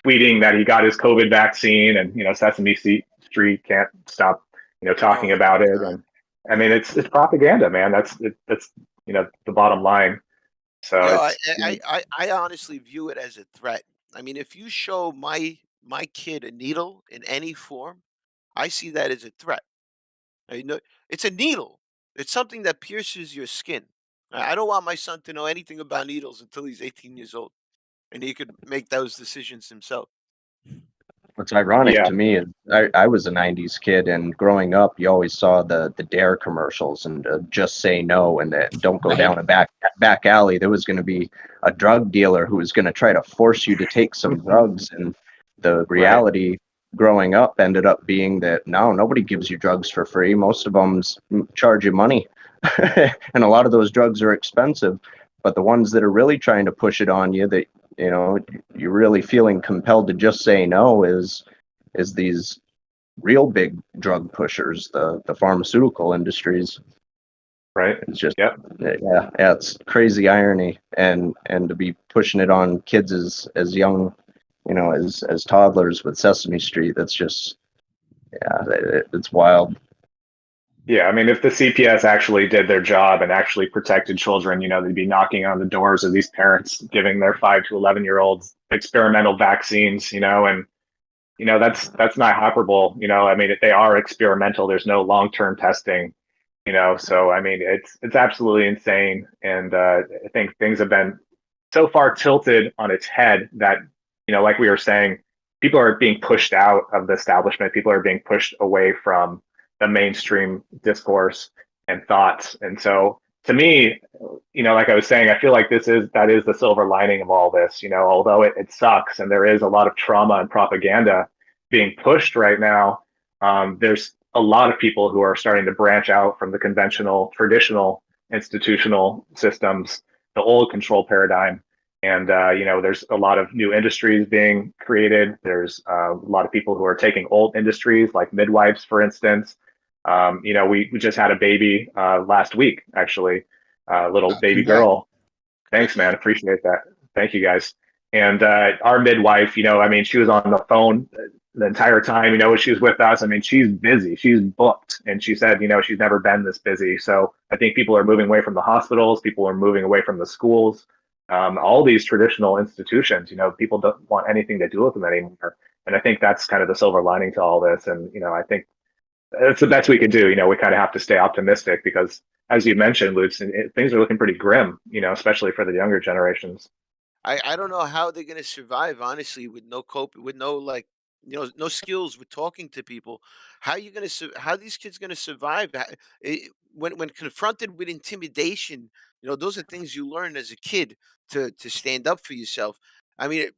tweeting that he got his COVID vaccine, and Sesame Street can't stop talking Oh about my it. God. And I mean, it's propaganda, man. That's the bottom line. So You know, it's I honestly view it as a threat. I mean, if you show my kid a needle in any form, I see that as a threat. I know it's a needle. It's something that pierces your skin. I don't want my son to know anything about needles until he's 18 years old, and he could make those decisions himself. What's ironic yeah, to me is I was a 90s kid, and growing up, you always saw the Dare commercials and just say no, and don't go Right. down a back alley. There was going to be a drug dealer who was going to try to force you to take some drugs. And the right. reality growing up ended up being that no, nobody gives you drugs for free. Most of them charge you money. And a lot of those drugs are expensive. But the ones that are really trying to push it on you, that you know you're really feeling compelled to just say no, is these real big drug pushers, the pharmaceutical industries. Right. It's just Yep. yeah, it's crazy irony, and to be pushing it on kids as young, as toddlers with Sesame Street. That's just it's wild. Yeah, I mean, if the CPS actually did their job and actually protected children, they'd be knocking on the doors of these parents, giving their 5 to 11-year-olds experimental vaccines, and that's not hyperbole. I mean, they are experimental. There's no long-term testing, so I mean, it's absolutely insane. And I think things have been so far tilted on its head that, like we were saying, people are being pushed out of the establishment. People are being pushed away from the mainstream discourse and thoughts. And so to me, like I was saying, I feel like that is the silver lining of all this, although it sucks and there is a lot of trauma and propaganda being pushed right now. There's a lot of people who are starting to branch out from the conventional, traditional institutional systems, the old control paradigm. And there's a lot of new industries being created. There's a lot of people who are taking old industries like midwives, for instance. We just had a baby last week, actually, a little baby Congrats. girl. Thanks, man. Appreciate that. Thank you, guys. And our midwife, I mean, she was on the phone the entire time, when she was with us. I mean, she's busy, she's booked. And she said, she's never been this busy. So I think people are moving away from the hospitals, people are moving away from the schools, all these traditional institutions, people don't want anything to do with them anymore. And I think that's kind of the silver lining to all this. And, I think that's the best we can do. We kind of have to stay optimistic because, as you mentioned, Lutz, things are looking pretty grim, especially for the younger generations. I don't know how they're gonna survive, honestly, with no cope, with no like, no skills with talking to people. How these kids gonna survive? When confronted with intimidation, those are things you learn as a kid to stand up for yourself. I mean,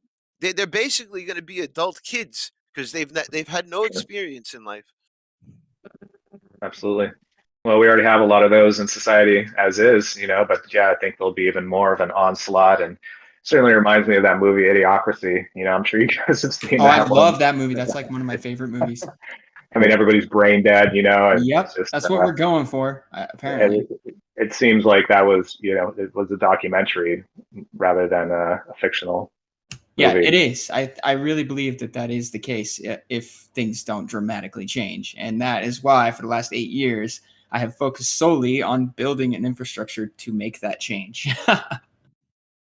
they're basically gonna be adult kids because they've had no Sure. experience in life. Absolutely. Well, we already have a lot of those in society as is, but yeah, I think there'll be even more of an onslaught, and certainly reminds me of that movie Idiocracy. I'm sure you guys have seen Oh, I that one. love that movie. That's like one of my favorite movies. I mean, everybody's brain dead, and it's Yep, just that's what we're going for, apparently. it seems like that was, it was a documentary rather than a fictional Yeah, it movie. is. I really believe that that is the case if things don't dramatically change. And that is why, for the last 8 years, I have focused solely on building an infrastructure to make that change.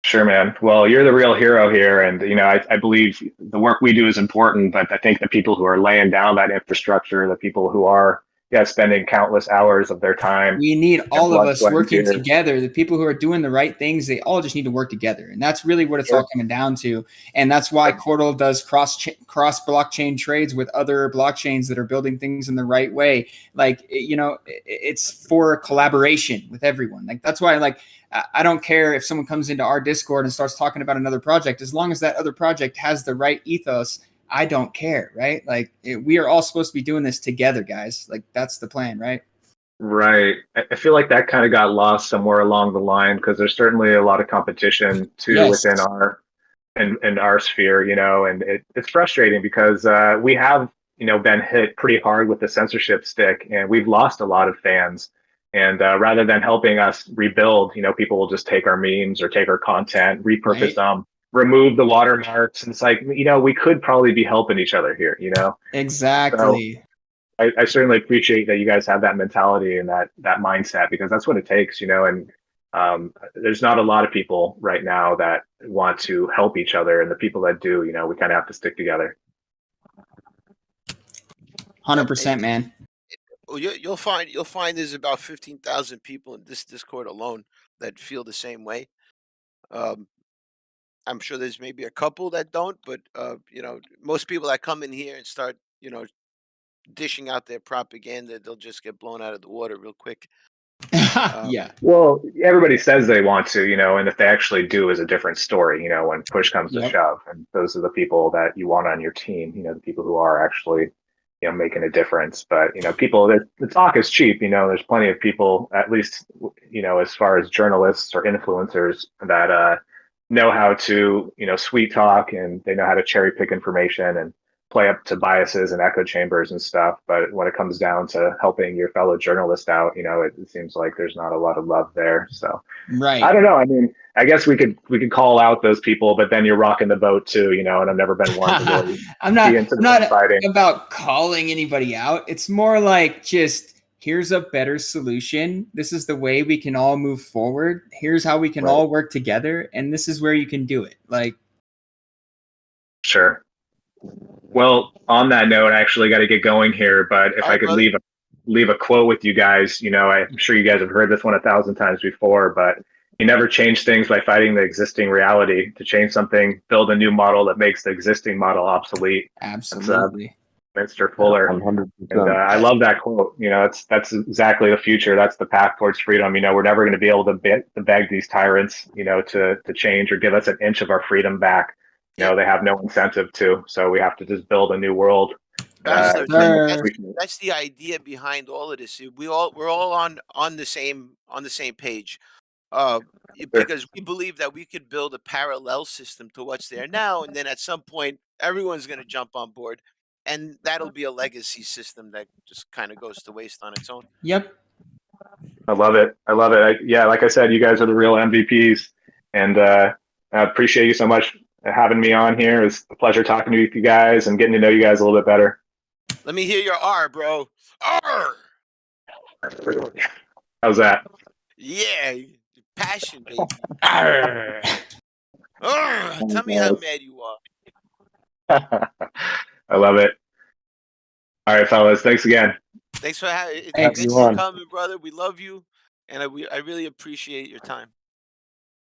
Sure, man. Well, you're the real hero here. And, I believe the work we do is important, but I think the people who are laying down that infrastructure, the people who are, yeah, spending countless hours of their time, We need all of blood, us sweat, and working tears. together. The people who are doing the right things, they all just need to work together, and that's really what it's all Sure. coming down to. And that's why Cordal does cross blockchain trades with other blockchains that are building things in the right way. Like it's for collaboration with everyone. Like that's why I don't care if someone comes into our Discord and starts talking about another project, as long as that other project has the right ethos. I don't care, right? Like we are all supposed to be doing this together, guys. Like that's the plan, right? Right. I feel like that kind of got lost somewhere along the line because there's certainly a lot of competition too Yes. within our in our sphere, and it's frustrating because we have, been hit pretty hard with the censorship stick, and we've lost a lot of fans. And rather than helping us rebuild, people will just take our memes or take our content, repurpose Right. them, remove the watermarks. And it's like, we could probably be helping each other here, So Exactly. I certainly appreciate that you guys have that mentality and that mindset, because that's what it takes, and there's not a lot of people right now that want to help each other, and the people that do, we kind of have to stick together. 100%, man. Well, you'll find there's about 15,000 people in this Discord alone that feel the same way. I'm sure there's maybe a couple that don't, but most people that come in here and start, dishing out their propaganda, they'll just get blown out of the water real quick. Yeah. Well, everybody says they want to, and if they actually do is a different story, when push comes to shove. And those are the people that you want on your team, the people who are actually, making a difference. But, people, the talk is cheap, there's plenty of people, at least, as far as journalists or influencers, that know how to, sweet talk, and they know how to cherry pick information and play up to biases and echo chambers and stuff. But when it comes down to helping your fellow journalist out, it seems like there's not a lot of love there. So right. I don't know. I mean, I guess we could call out those people, but then you're rocking the boat too, and I've never been one to really I'm not fighting. about calling anybody out. It's more like, just here's a better solution. This is the way we can all move forward. Here's how we can all work together, and this is where you can do it. Like, sure. Well, on that note, I actually got to get going here, but if I could leave a quote with you guys, I'm sure you guys have heard this one 1,000 times before, but you never change things by fighting the existing reality. To change something, build a new model that makes the existing model obsolete. Absolutely. That's, Mr. Fuller. 100%. And I love that quote. That's exactly the future. That's the path towards freedom. We're never going to be able to beg these tyrants, to change or give us an inch of our freedom back. They have no incentive to. So we have to just build a new world. Bassler, that's the idea behind all of this. We're all on the same page. Because we believe that we could build a parallel system to what's there now, and then at some point everyone's going to jump on board, and that'll be a legacy system that just kind of goes to waste on its own. Yep. I love it. Like I said, you guys are the real MVPs, and I appreciate you so much having me on here. It's a pleasure talking to you guys and getting to know you guys a little bit better. Let me hear your R, bro. R. How's that? Yeah, passion, baby. R. Tell me how mad you are. I love it. All right, fellas. Thanks again. Thanks for coming, brother. We love you, and I really appreciate your time.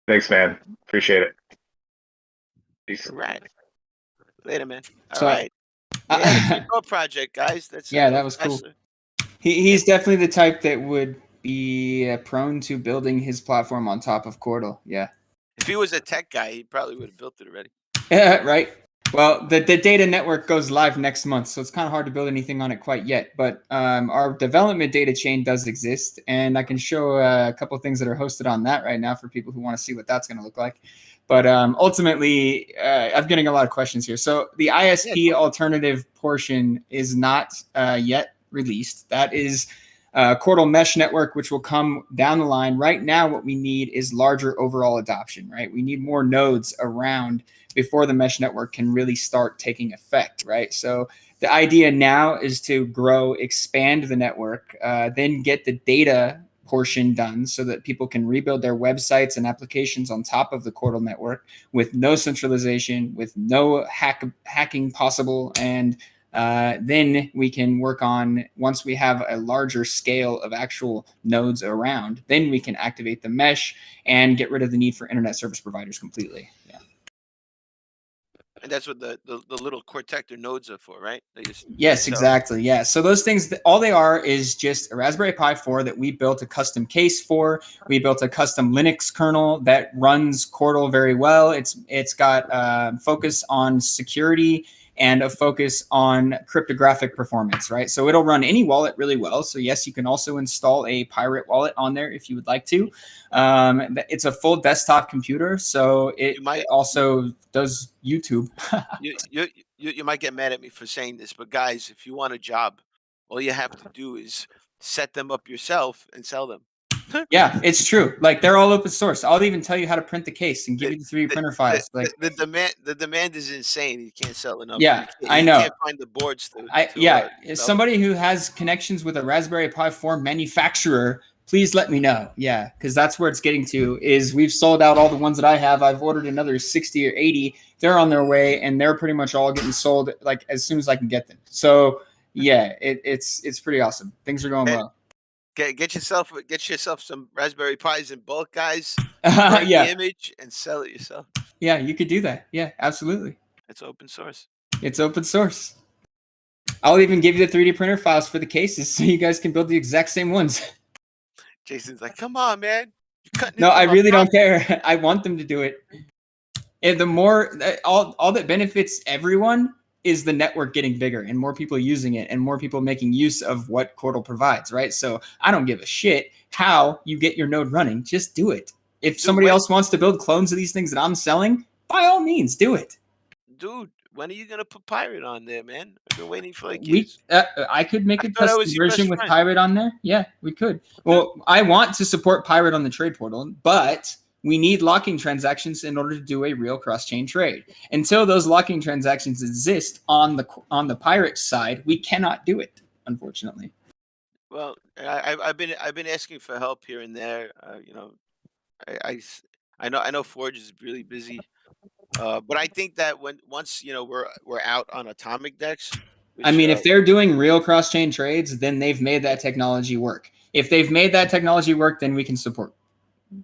Thanks, man. Appreciate it. Peace. All right. Later, man. All right. Yeah, the project, guys. That was cool. He's definitely the type that would be prone to building his platform on top of Cordal. Yeah. If he was a tech guy, he probably would have built it already. Yeah, right. Well, the data network goes live next month, so it's kind of hard to build anything on it quite yet. But our development data chain does exist, and I can show a couple of things that are hosted on that right now for people who want to see what that's going to look like. But ultimately, I'm getting a lot of questions here. So the ISP alternative portion is not yet released. That is Cordal Mesh Network, which will come down the line. Right now, what we need is larger overall adoption, right? We need more nodes around before the mesh network can really start taking effect, right? So the idea now is to grow, expand the network, then get the data portion done so that people can rebuild their websites and applications on top of the Cordal network with no centralization, with no hacking possible. And then we can work on, once we have a larger scale of actual nodes around, then we can activate the mesh and get rid of the need for internet service providers completely. Yeah. And that's what the little Cortector nodes are for, right? Yes, exactly. Yeah. So those things, all they are is just a Raspberry Pi 4 that we built a custom case for. We built a custom Linux kernel that runs Cordal very well. It's got focus on security and a focus on cryptographic performance, right? So it'll run any wallet really well. So yes, you can also install a pirate wallet on there if you would like to. It's a full desktop computer, so it also does YouTube. You might get mad at me for saying this, but guys, if you want a job, all you have to do is set them up yourself and sell them. Yeah, it's true. Like they're all open source. I'll even tell you how to print the case and give you the 3D printer files. Like the demand is insane. You can't sell enough. Yeah, I you know. can't find the boards to Yeah, develop. somebody who has connections with a Raspberry Pi 4 manufacturer, please let me know. Yeah, because that's where it's getting to. Is we've sold out all the ones that I have. I've ordered another 60 or 80. They're on their way, and they're pretty much all getting sold like as soon as I can get them. So yeah, it's pretty awesome. Things are going well. Get yourself some Raspberry Pis in bulk, guys. Burn Yeah, the image and sell it yourself. yeah, you could do that. Yeah, absolutely. It's open source. It's open source. I'll even give you the 3D printer files for the cases so you guys can build the exact same ones. Jason's like, come on, man. You're cutting No, into I my really don't profit." care. I want them to do it. And the more, all that benefits everyone is the network getting bigger and more people using it and more people making use of what Chordal provides, right? So I don't give a shit how you get your node running. Just do it. If somebody else wants to build clones of these things that I'm selling, by all means, do it. Dude, when are you gonna put Pirate on there, man? I've been waiting for like years. I could make a thought I custom was your best version with friend. Pirate on there. Yeah, we could. Well, I want to support Pirate on the trade portal, but we need locking transactions in order to do a real cross-chain trade. Until those locking transactions exist on the Pirate side, we cannot do it, unfortunately. Well, I've been asking for help here and there. You know, I know Forge is really busy. But I think that once you know we're out on atomic decks. I mean, if they're doing real cross-chain trades, then they've made that technology work. If they've made that technology work, then we can support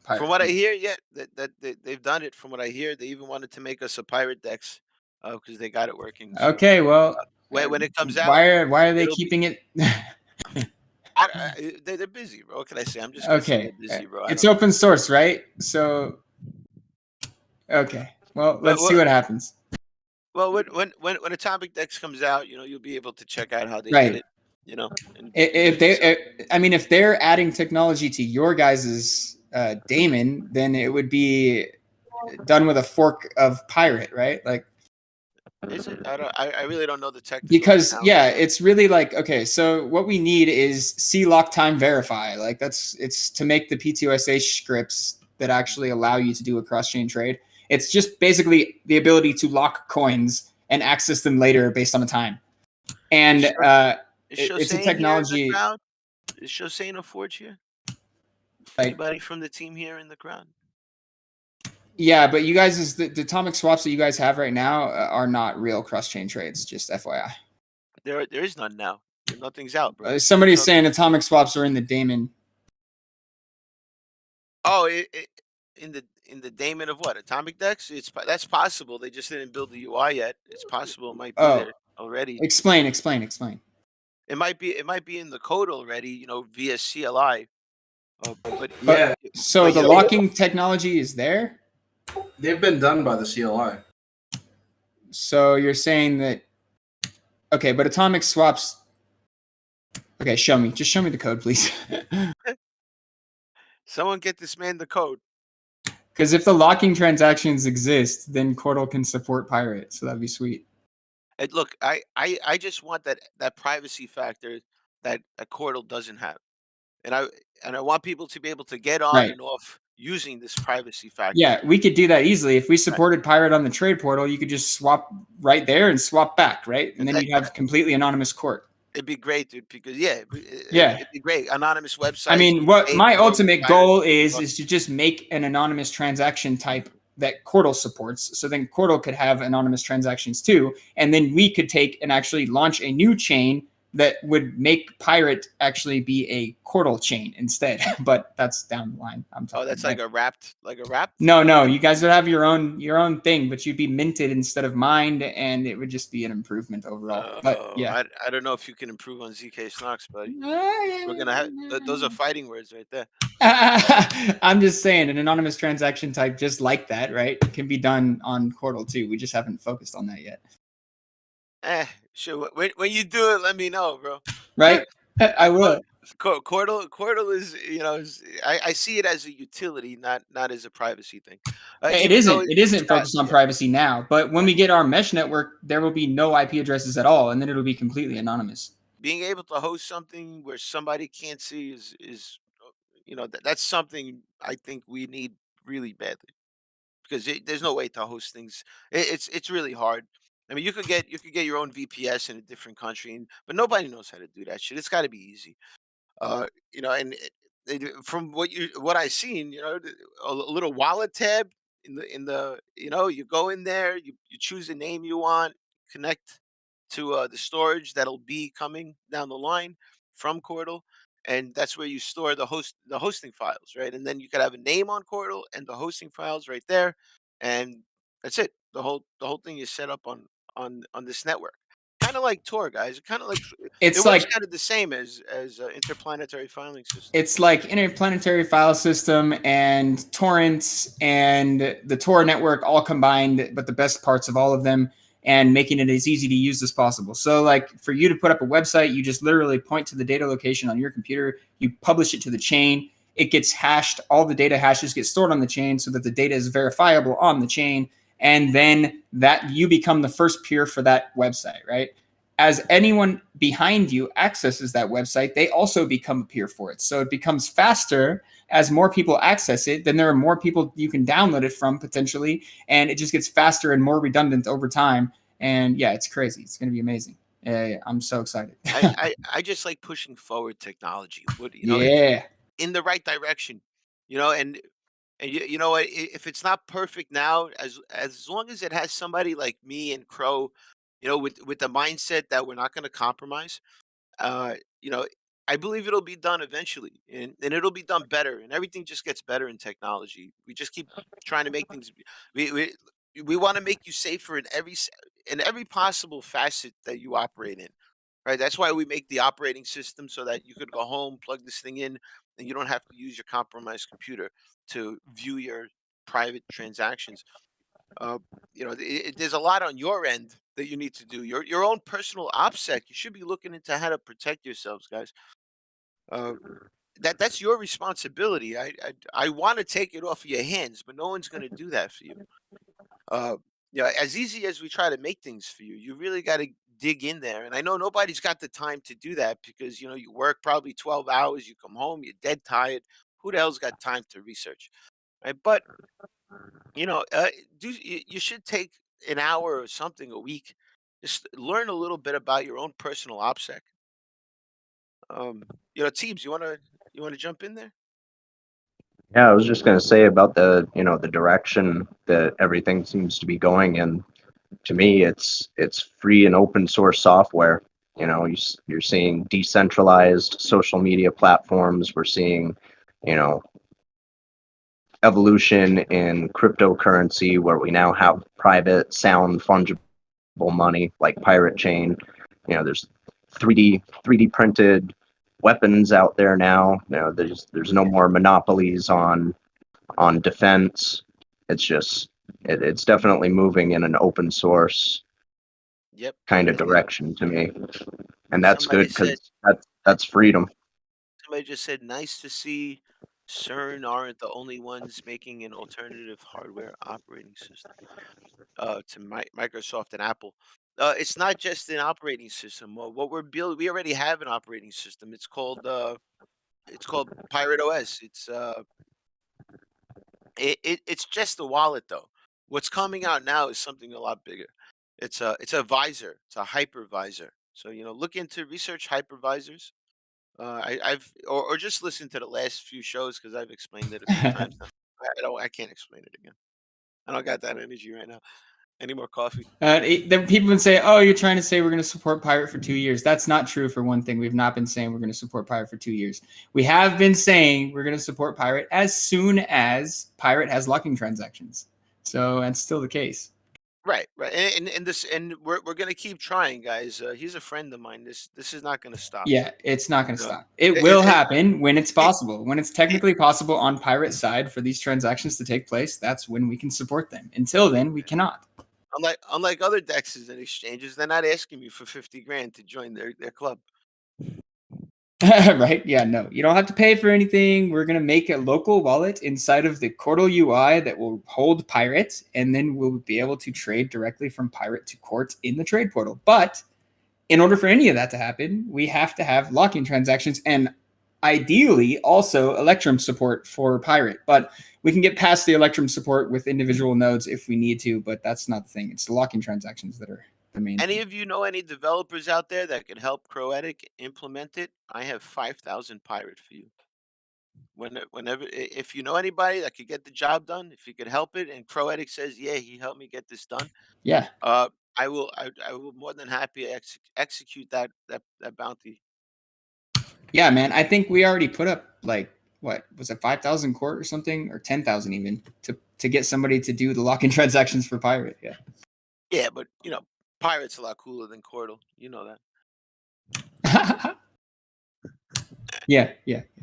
Pirate. From what I hear, yeah, that they've done it. From what I hear, they even wanted to make us a Pirate decks because they got it working. So, Okay, well, when it comes out, why are they keeping it? They're busy, bro. What can I say? I'm just okay. busy, bro. It's open source, right? So, okay. Well, let's see what happens. Well, when Atomic Decks comes out, you know, you'll be able to check out how they did it. You know, if they're adding technology to your guys's daemon, then it would be done with a fork of Pirate, right? Like, is it? I really don't know the technical. Because it's really like, okay, so what we need is C lock time verify. Like it's to make the P2SH scripts that actually allow you to do a cross-chain trade. It's just basically the ability to lock coins and access them later based on the time. And it's a technology. Is Shosane a Forge here? Right. Anybody from the team here in the crowd? Yeah, but you guys, the atomic swaps that you guys have right now are not real cross-chain trades, just FYI. There is none now. Nothing's out, bro. Somebody's saying atomic swaps are in the daemon. Oh, in the daemon of what? Atomic Decks? That's possible. They just didn't build the UI yet. It's possible it might be there already. Explain. It might be in the code already, you know, via CLI. So the locking technology is there? They've been done by the CLI. So you're saying that, okay, but atomic swaps. Okay, just show me the code, please. Someone get this man the code. Because if the locking transactions exist, then Chordal can support Pirate, so that'd be sweet. And look, I just want that privacy factor that a Chordal doesn't have, and I want people to be able to get on and off using this privacy factor. Yeah, we could do that easily. If we supported Pirate on the trade portal, you could just swap right there and swap back, right? And then you'd have completely anonymous court. It'd be great, dude, because it'd be great. Anonymous website. I mean, what my ultimate goal is to just make an anonymous transaction type that Chordal supports. So then Chordal could have anonymous transactions too. And then we could take and actually launch a new chain that would make Pirate actually be a Chordal chain instead. But that's down the line. That's like a wrapped? No. You guys would have your own thing, but you'd be minted instead of mined, and it would just be an improvement overall. But yeah. I don't know if you can improve on zk-SNARKs, buddy. We're gonna have those are fighting words right there. I'm just saying an anonymous transaction type just like that, right? It can be done on Chordal too. We just haven't focused on that yet. Sure. When you do it, let me know, bro. Right? I will. Chordal is, you know, I see it as a utility, not as a privacy thing. It isn't focused on privacy now, but when we get our mesh network, there will be no IP addresses at all, and then it'll be completely anonymous. Being able to host something where somebody can't see is that's something I think we need really badly because there's no way to host things. It's really hard. I mean, you could get your own VPS in a different country, but nobody knows how to do that shit. It's got to be easy. And from what I seen, a little wallet tab in the you go in there, you choose the name you want, connect to the storage that'll be coming down the line from Cordal, and that's where you store the hosting files, right? And then you could have a name on Cordal and the hosting files right there, and that's it. The whole thing is set up on this network. Kind of like Tor, guys. Kind of like it It's works like kind of the same as interplanetary filing system. it's like interplanetary file system and torrents and the Tor network all combined, but the best parts of all of them, and making it as easy to use as possible. So like for you to put up a website, you just literally point to the data location on your computer, you publish it to the chain, it gets hashed, all the data hashes get stored on the chain so that the data is verifiable on the chain, and then that you become the first peer for that website, right? As anyone behind you accesses that website, they also become a peer for it. So it becomes faster as more people access it. Then there are more people you can download it from potentially, and it just gets faster and more redundant over time. And yeah, it's crazy. It's going to be amazing. I'm so excited. I just like pushing forward technology. Yeah. In the right direction, and you know what? If it's not perfect now, as long as it has somebody like me and Crow, with the mindset that we're not going to compromise, uh, you know, I believe it'll be done eventually, and it'll be done better, and everything just gets better in technology. We just keep trying to make things. We we, we want to make you safer in every possible facet that you operate in. Right. That's why we make the operating system so that you could go home, plug this thing in, and you don't have to use your compromised computer to view your private transactions. Uh, there's a lot on your end that you need to do. Your own personal OPSEC. You should be looking into how to protect yourselves, guys. Uh, that's your responsibility. I want to take it off of your hands, but no one's going to do that for you. Uh, as easy as we try to make things for you, you really got to dig in there. And I know nobody's got the time to do that because you work probably 12 hours, you come home, you're dead tired. Who the hell's got time to research, right? But you should take an hour or something a week, just learn a little bit about your own personal OPSEC. Teams, you wanna jump in there? Yeah, I was just going to say about the direction that everything seems to be going in. To me, it's free and open source software. You're seeing decentralized social media platforms. We're seeing, you know, evolution in cryptocurrency where we now have private, sound, fungible money like Pirate Chain. There's 3D printed weapons out there now. There's no more monopolies on defense. It's definitely moving in an open source Yep. kind of And direction to me, and that's somebody good said because that's freedom. somebody just said, "Nice to see CERN aren't the only ones making an alternative hardware operating system to Microsoft and Apple." It's not just an operating system. What we're building, we already have an operating system. It's called Pirate OS. It's just a wallet though. What's coming out now is something a lot bigger. It's a visor. It's a hypervisor. So look into research hypervisors. Or just listen to the last few shows because I've explained it a few times now. I can't explain it again. I don't got that energy right now. Any more coffee? Then people would say, "Oh, you're trying to say we're going to support Pirate for 2 years." That's not true. For one thing, we've not been saying we're going to support Pirate for 2 years. We have been saying we're going to support Pirate as soon as Pirate has locking transactions. So that's still the case. Right, right, and we're gonna keep trying, guys. He's a friend of mine. This is not gonna stop. Yeah, it's not going to No, stop. It it, will it, happen when it's it, possible. When it's it, technically possible on Pirate side for these transactions to take place, that's when we can support them. Until then, we cannot. unlike other dexes and exchanges, they're not asking me for 50 grand to join their club. Right? Yeah, no. You don't have to pay for anything. We're going to make a local wallet inside of the Cordal UI that will hold Pirate, and then we'll be able to trade directly from Pirate to Court in the trade portal. But in order for any of that to happen, we have to have locking transactions. And ideally also Electrum support for Pirate, but we can get past the Electrum support with individual nodes if we need to, but that's not the thing. It's the lock-in transactions that are the main Any thing. of you know any developers out there that could help Croetic implement it? I have 5,000 Pirate for you. Whenever, if you know anybody that could get the job done, if you could help it, and Croetic says, yeah, he helped me get this done, Yeah. I will more than happy execute that bounty. Yeah, man. I think we already put up like what was it, 5,000 court or something, or 10,000 even to get somebody to do the lock-in transactions for Pirate. Yeah. Yeah, but you know, Pirate's a lot cooler than Cordal. You know that. Yeah.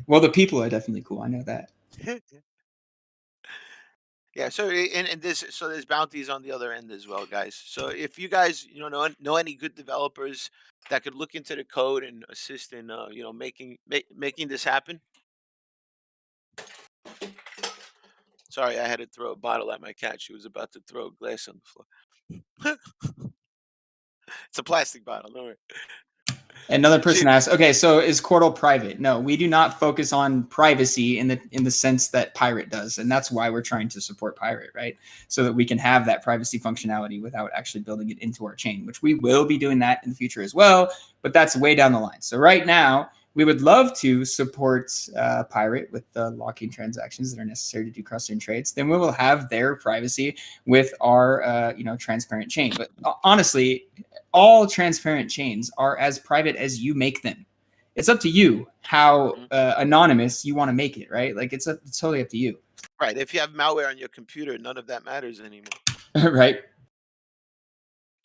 Well, the people are definitely cool. I know that. Yeah, so and there's bounties on the other end as well, guys. So if you guys know any good developers that could look into the code and assist in making this happen. Sorry, I had to throw a bottle at my cat. She was about to throw a glass on the floor. It's a plastic bottle. Don't worry. Another person asked, okay, so is Cordal private? No, we do not focus on privacy in the sense that Pirate does, and that's why we're trying to support Pirate, right? So that we can have that privacy functionality without actually building it into our chain, which we will be doing that in the future as well, but that's way down the line. So right now, we would love to support Pirate with the lock-in transactions that are necessary to do cross-chain trades. Then we will have their privacy with our transparent chain. But honestly, all transparent chains are as private as you make them. It's up to you how anonymous you want to make it, right? Like it's totally up to you. Right. If you have malware on your computer, none of that matters anymore. Right.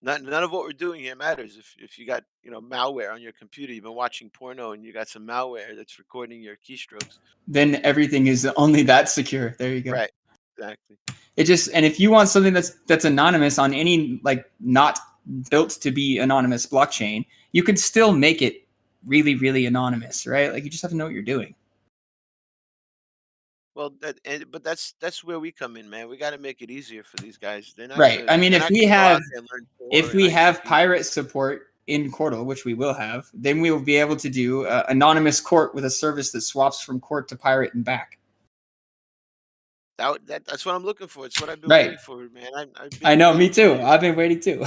None of what we're doing here matters. If you got malware on your computer, you've been watching porno and you got some malware that's recording your keystrokes, then everything is only that secure. There you go. Right. Exactly. And if you want something that's anonymous on any not built to be anonymous blockchain, you can still make it really, really anonymous, right? Like you just have to know what you're doing. Well, but that's where we come in, man. We got to make it easier for these guys. They're not right. I mean, if we have ICP. Pirate support in Cordal, which we will have, then we will be able to do anonymous court with a service that swaps from court to Pirate and back. That's what I'm looking for. It's what I've been waiting for, man. I know, me too. I've been waiting too.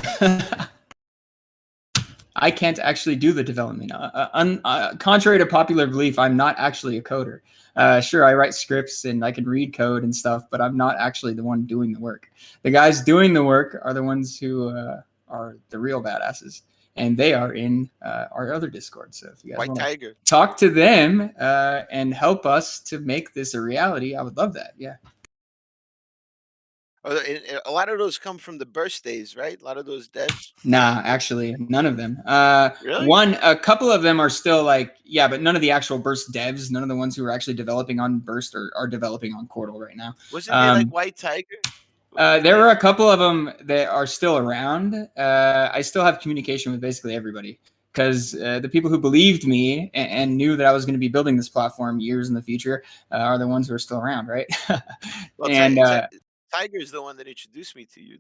I can't actually do the development. Contrary to popular belief, I'm not actually a coder. Sure, I write scripts and I can read code and stuff, but I'm not actually the one doing the work. The guys doing the work are the ones who are the real badasses, and they are in our other Discord. So if you guys want to talk to them and help us to make this a reality, I would love that. Yeah. A lot of those come from the burst days, right? A lot of those devs. Nah, actually, none of them. Really? A couple of them are still but none of the actual burst devs, none of the ones who are actually developing on burst are developing on Cordal right now. Wasn't there White Tiger? There were a couple of them that are still around. I still have communication with basically everybody because the people who believed me and knew that I was going to be building this platform years in the future are the ones who are still around, right? Well, Tiger is the one that introduced me to you,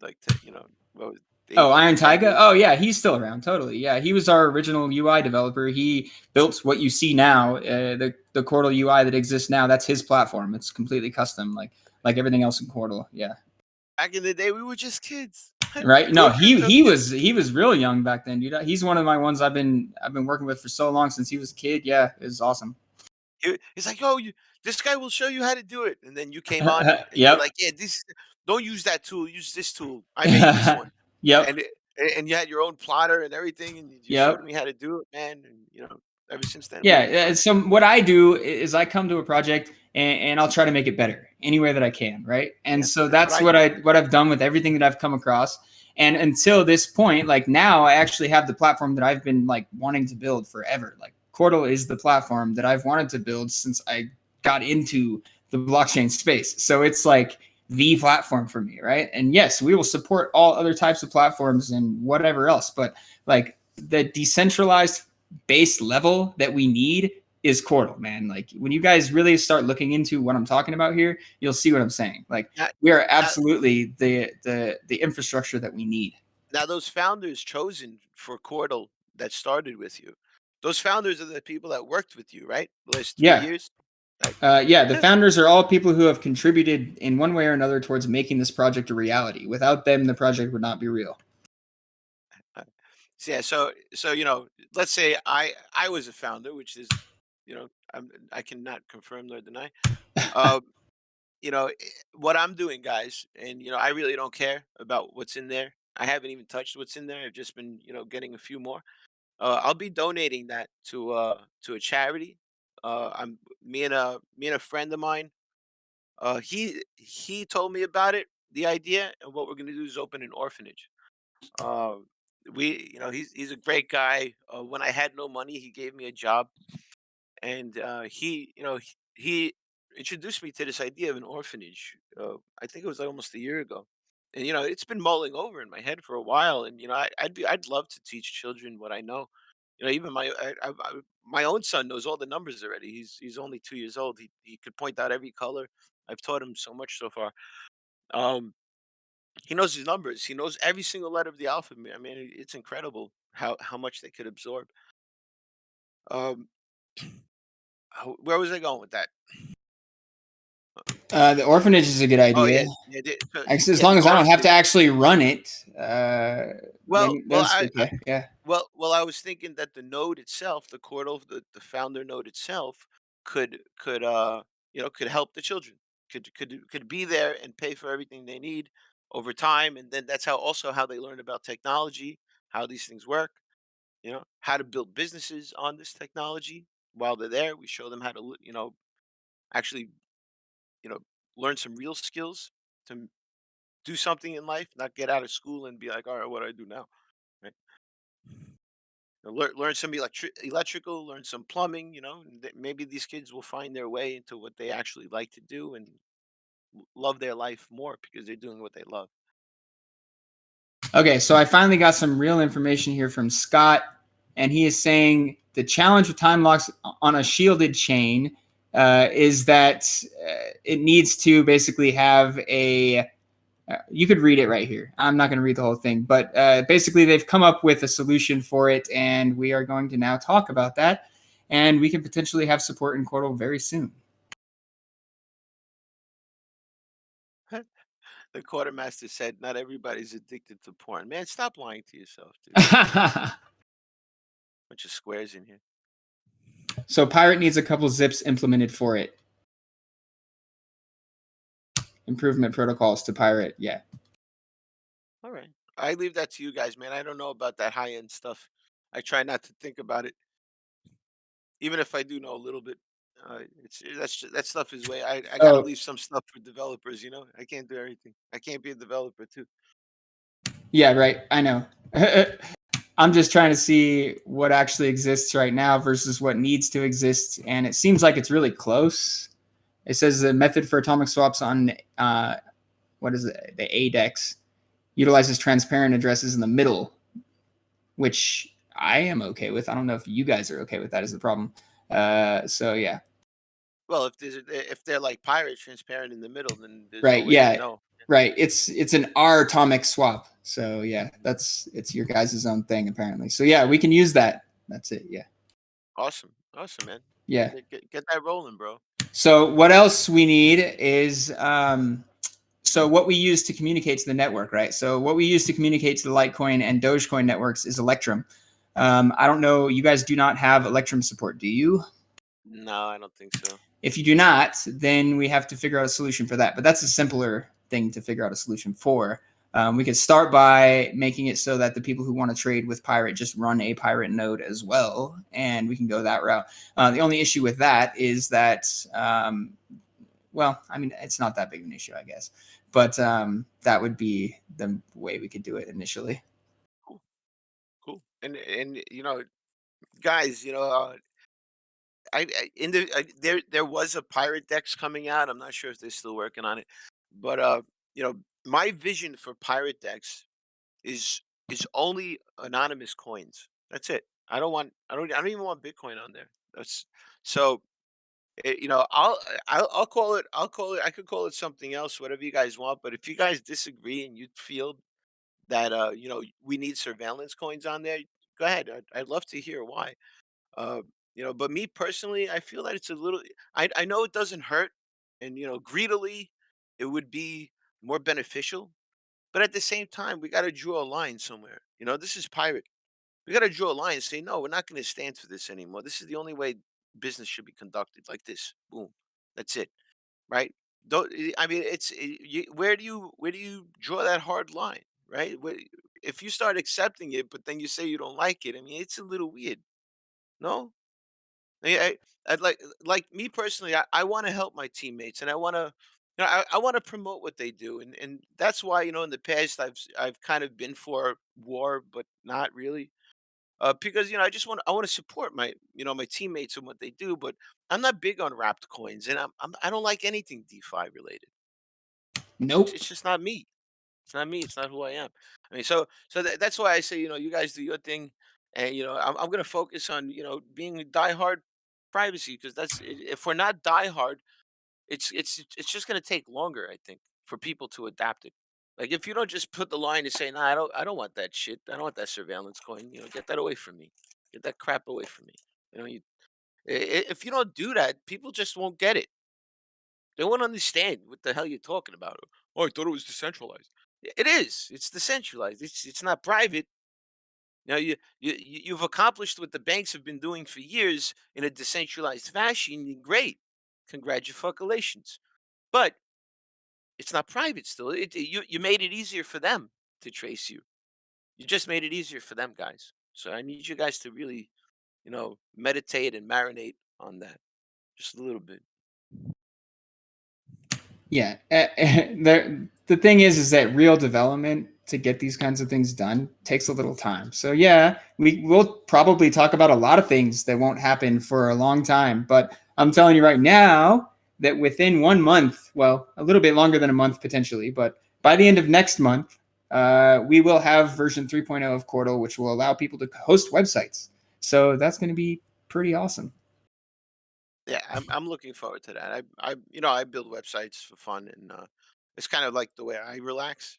Iron Tiger? Oh, yeah, he's still around, totally. Yeah, he was our original UI developer. He built what you see now, the Cordal UI that exists now. That's his platform. It's completely custom, like everything else in Cordal. Yeah. Back in the day, we were just kids. Right? No, he was real young back then, dude. He's one of my ones I've been working with for so long since he was a kid. Yeah, it was awesome. It's like, this guy will show you how to do it, and then you came on. And you're like, yeah, don't use that tool. Use this tool. I made this one. Yep. And you had your own plotter and everything, and you showed me how to do it, man. And ever since then. Yeah. So what I do is I come to a project and I'll try to make it better any way that I can, right? And so that's what I've done with everything that I've come across. And until this point, now I actually have the platform that I've been wanting to build forever. Cordal is the platform that I've wanted to build since I got into the blockchain space. So it's the platform for me, right? And yes, we will support all other types of platforms and whatever else, but the decentralized base level that we need is Cordal, man. When you guys really start looking into what I'm talking about here, you'll see what I'm saying. We are absolutely the infrastructure that we need. Now, those founders chosen for Cordal that started with you, those founders are the people that worked with you, right? The last 3 Yeah. years? Like, Yeah, the yeah. founders are all people who have contributed in one way or another towards making this project a reality. Without them, the project would not be real. Yeah, so let's say I was a founder, which is, I cannot confirm nor deny. Um, what I'm doing, guys, and I really don't care about what's in there. I haven't even touched what's in there. I've just been, getting a few more. I'll be donating that to a charity. I'm me and a friend of mine. He told me about it, the idea, and what we're gonna do is open an orphanage. Uh, he's a great guy. When I had no money, he gave me a job, and he introduced me to this idea of an orphanage. I think it was like almost a year ago, and it's been mulling over in my head for a while. And I'd love to teach children what I know. Even my own son knows all the numbers already. He's only 2 years old. He could point out every color. I've taught him so much so far. Um, he knows his numbers. He knows every single letter of the alphabet. I mean, it's incredible how much they could absorb. Um, where was I going with that? The orphanage is a good Oh idea. yeah, yeah, As yeah. long The as I don't have to orphanage. actually run it, Well, then well, that's okay. Yeah. I was thinking that the node itself, the Cordal, the founder node itself, could help the children. Could be there and pay for everything they need over time, and then that's how they learn about technology, how these things work. How to build businesses on this technology while they're there. We show them how to, actually, you know, learn some real skills to do something in life, not get out of school and be like, all right, what do I do now? Right? Learn some electrical, learn some plumbing. And maybe these kids will find their way into what they actually like to do and love their life more because they're doing what they love. Okay, so I finally got some real information here from Scott, and he is saying the challenge with time locks on a shielded chain is that it needs to basically have a. You could read it right here. I'm not going to read the whole thing, but basically they've come up with a solution for it, and we are going to now talk about that, and we can potentially have support in Cordal very soon. The quartermaster said, "Not everybody's addicted to porn." Man, stop lying to yourself, dude. Bunch of squares in here. So Pirate needs a couple zips implemented for it. Improvement protocols to Pirate, yeah. All right. I leave that to you guys, man. I don't know about that high end stuff. I try not to think about it, even if I do know a little bit. That stuff is way. I got to So leave some stuff for developers. I can't do everything. I can't be a developer too. yeah, right. I know. I'm just trying to see what actually exists right now versus what needs to exist, and it seems like it's really close. It says the method for atomic swaps on what is it? The ADEX utilizes transparent addresses in the middle, which I am okay with. I don't know if you guys are okay with that. Is the problem? So yeah, Well, if they're like pirate transparent in the middle, then there's no right. way to Yeah, know. right. It's an R atomic swap. So yeah, it's your guys' own thing apparently. So yeah, we can use that. That's it. Yeah. Awesome, awesome, man. Yeah. Get that rolling, bro. So what else we need is so what we use to communicate to the network, right? So what we use to communicate to the Litecoin and Dogecoin networks is Electrum. I don't know. You guys do not have Electrum support, do you? No, I don't think so. If you do not, then we have to figure out a solution for that. But that's a simpler thing to figure out a solution for. We could start by making it so that the people who want to trade with Pirate just run a Pirate node as well, and we can go that route. The only issue with that is that, well, I mean, it's not that big of an issue, I guess. But that would be the way we could do it initially. Cool, cool. And guys, there was a pirate decks coming out. I'm not sure if they're still working on it, but my vision for pirate decks is only anonymous coins. That's it. I don't even want Bitcoin on there. That's so. I'll call it. I could call it something else, whatever you guys want. But if you guys disagree and you feel that we need surveillance coins on there, go ahead. I'd love to hear why. Uh, but me personally, I feel that it's a little. I know it doesn't hurt, and greedily, it would be more beneficial. But at the same time, we got to draw a line somewhere. This is pirate. We got to draw a line and say, no, we're not going to stand for this anymore. This is the only way business should be conducted, like this. Boom. That's it. Right? Don't I mean where do you draw that hard line, right? If you start accepting it, but then you say you don't like it, I mean, it's a little weird. No? I'd like me personally, I want to help my teammates, and I want to I want to promote what they do, and that's why in the past I've kind of been for war, but not really. Because I want to support my teammates and what they do, but I'm not big on wrapped coins, and I don't like anything DeFi related. It's, Nope. it's just not me. It's not me. It's not who I am. I mean, so that's why I say you guys do your thing, and I'm gonna focus on being diehard privacy, because if we're not diehard, it's just gonna take longer, I think, for people to adapt it. Like, if you don't just put the line and say, "Nah, I don't want that shit. I don't want that surveillance coin. Get that away from me. Get that crap away from me." You know, you if you don't do that, people just won't get it. They won't understand what the hell you're talking about. Oh, I thought it was decentralized. It is. It's decentralized. It's not private. Now you've accomplished what the banks have been doing for years in a decentralized fashion. Great, congratulations. But it's not private still. You made it easier for them to trace you. You just made it easier for them, guys. So I need you guys to really, meditate and marinate on that just a little bit. Yeah. The thing is that real development to get these kinds of things done takes a little time. So yeah, we will probably talk about a lot of things that won't happen for a long time. But I'm telling you right now that within 1 month, well, a little bit longer than a month potentially, but by the end of next month, we will have version 3.0 of Cordal, which will allow people to host websites. So that's going to be pretty awesome. Yeah, I'm looking forward to that. I build websites for fun, and it's kind of like the way I relax.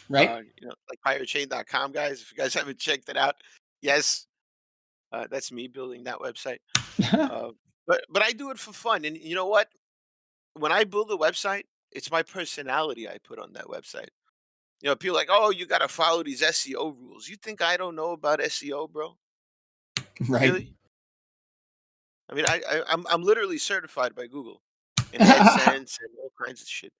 Right? Like piratechain.com, guys. If you guys haven't checked it out, yes, that's me building that website. But I do it for fun, and you know what? When I build a website, it's my personality I put on that website. People are like, oh, you got to follow these SEO rules. You think I don't know about SEO, bro? Right. Really? I mean, I'm literally certified by Google in AdSense and all kinds of shit.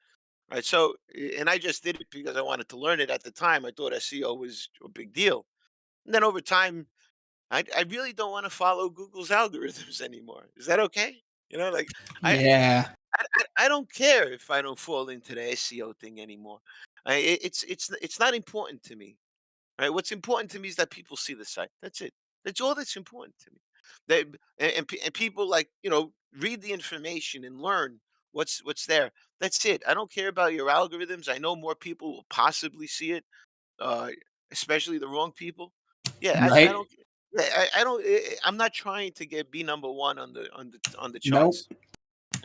Right. So, and I just did it because I wanted to learn it at the time. I thought SEO was a big deal. And then over time, I really don't want to follow Google's algorithms anymore. Is that okay? Like, I, Yeah. I don't care if I don't fall into the SEO thing anymore. It's not important to me. Right? What's important to me is that people see the site. That's it. That's all that's important to me. They and people, like, read the information and learn what's there. That's it. I don't care about your algorithms. I know more people will possibly see it, uh, especially the wrong people. Yeah, I Right. don't. Yeah, I don't. I'm not trying to be number one on the Nope. charts.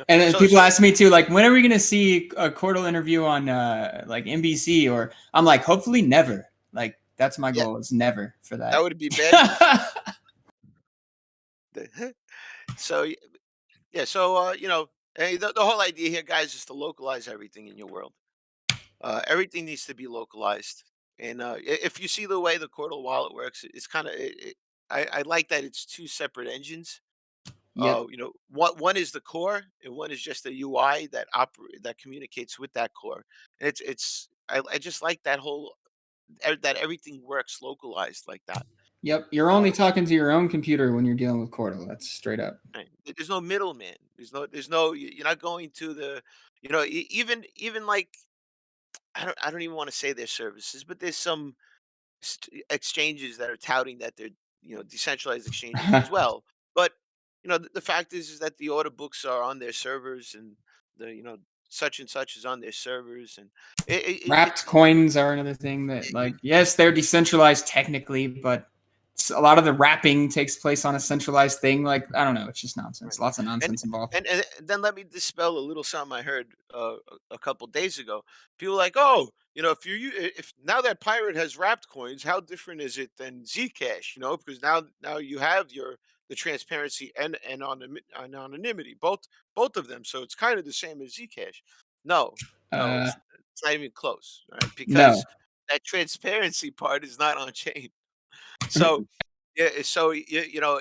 And then So people ask me too, like, when are we going to see a Cordal interview on like NBC? Or I'm like, hopefully never. Like, that's my yeah, goal, is never for that that. would be bad news. So yeah, so the whole idea here, guys, is to localize everything in your world. Everything needs to be localized, and if you see the way the Cordal wallet works, it's kind of I like that it's two separate engines. Yep. One is the core, and one is just a UI that communicates with that core. And I just like that that everything works localized like that. Yep. You're only Uh, talking to your own computer when you're dealing with Cordal. That's straight up. Right. There's no middleman. You're not going to even like, I don't even want to say their services, but there's some exchanges that are touting that they're decentralized exchanges as well. But the fact is that the order books are on their servers, and the such and such is on their servers, and Wrapped coins are another thing that, like, yes, they're decentralized technically, but a lot of the wrapping takes place on a centralized thing. Like, I don't know. It's just nonsense. right. Lots of and nonsense involved. and then let me dispel a little something I heard a couple days ago. People like, oh, if now that Pirate has wrapped coins, how different is it than Zcash? Because now you have your the transparency and anonymity, both of them. So it's kind of the same as Zcash. No, no, Uh, it's not even close, right? no. Because that transparency part is not on chain. So yeah, so you know,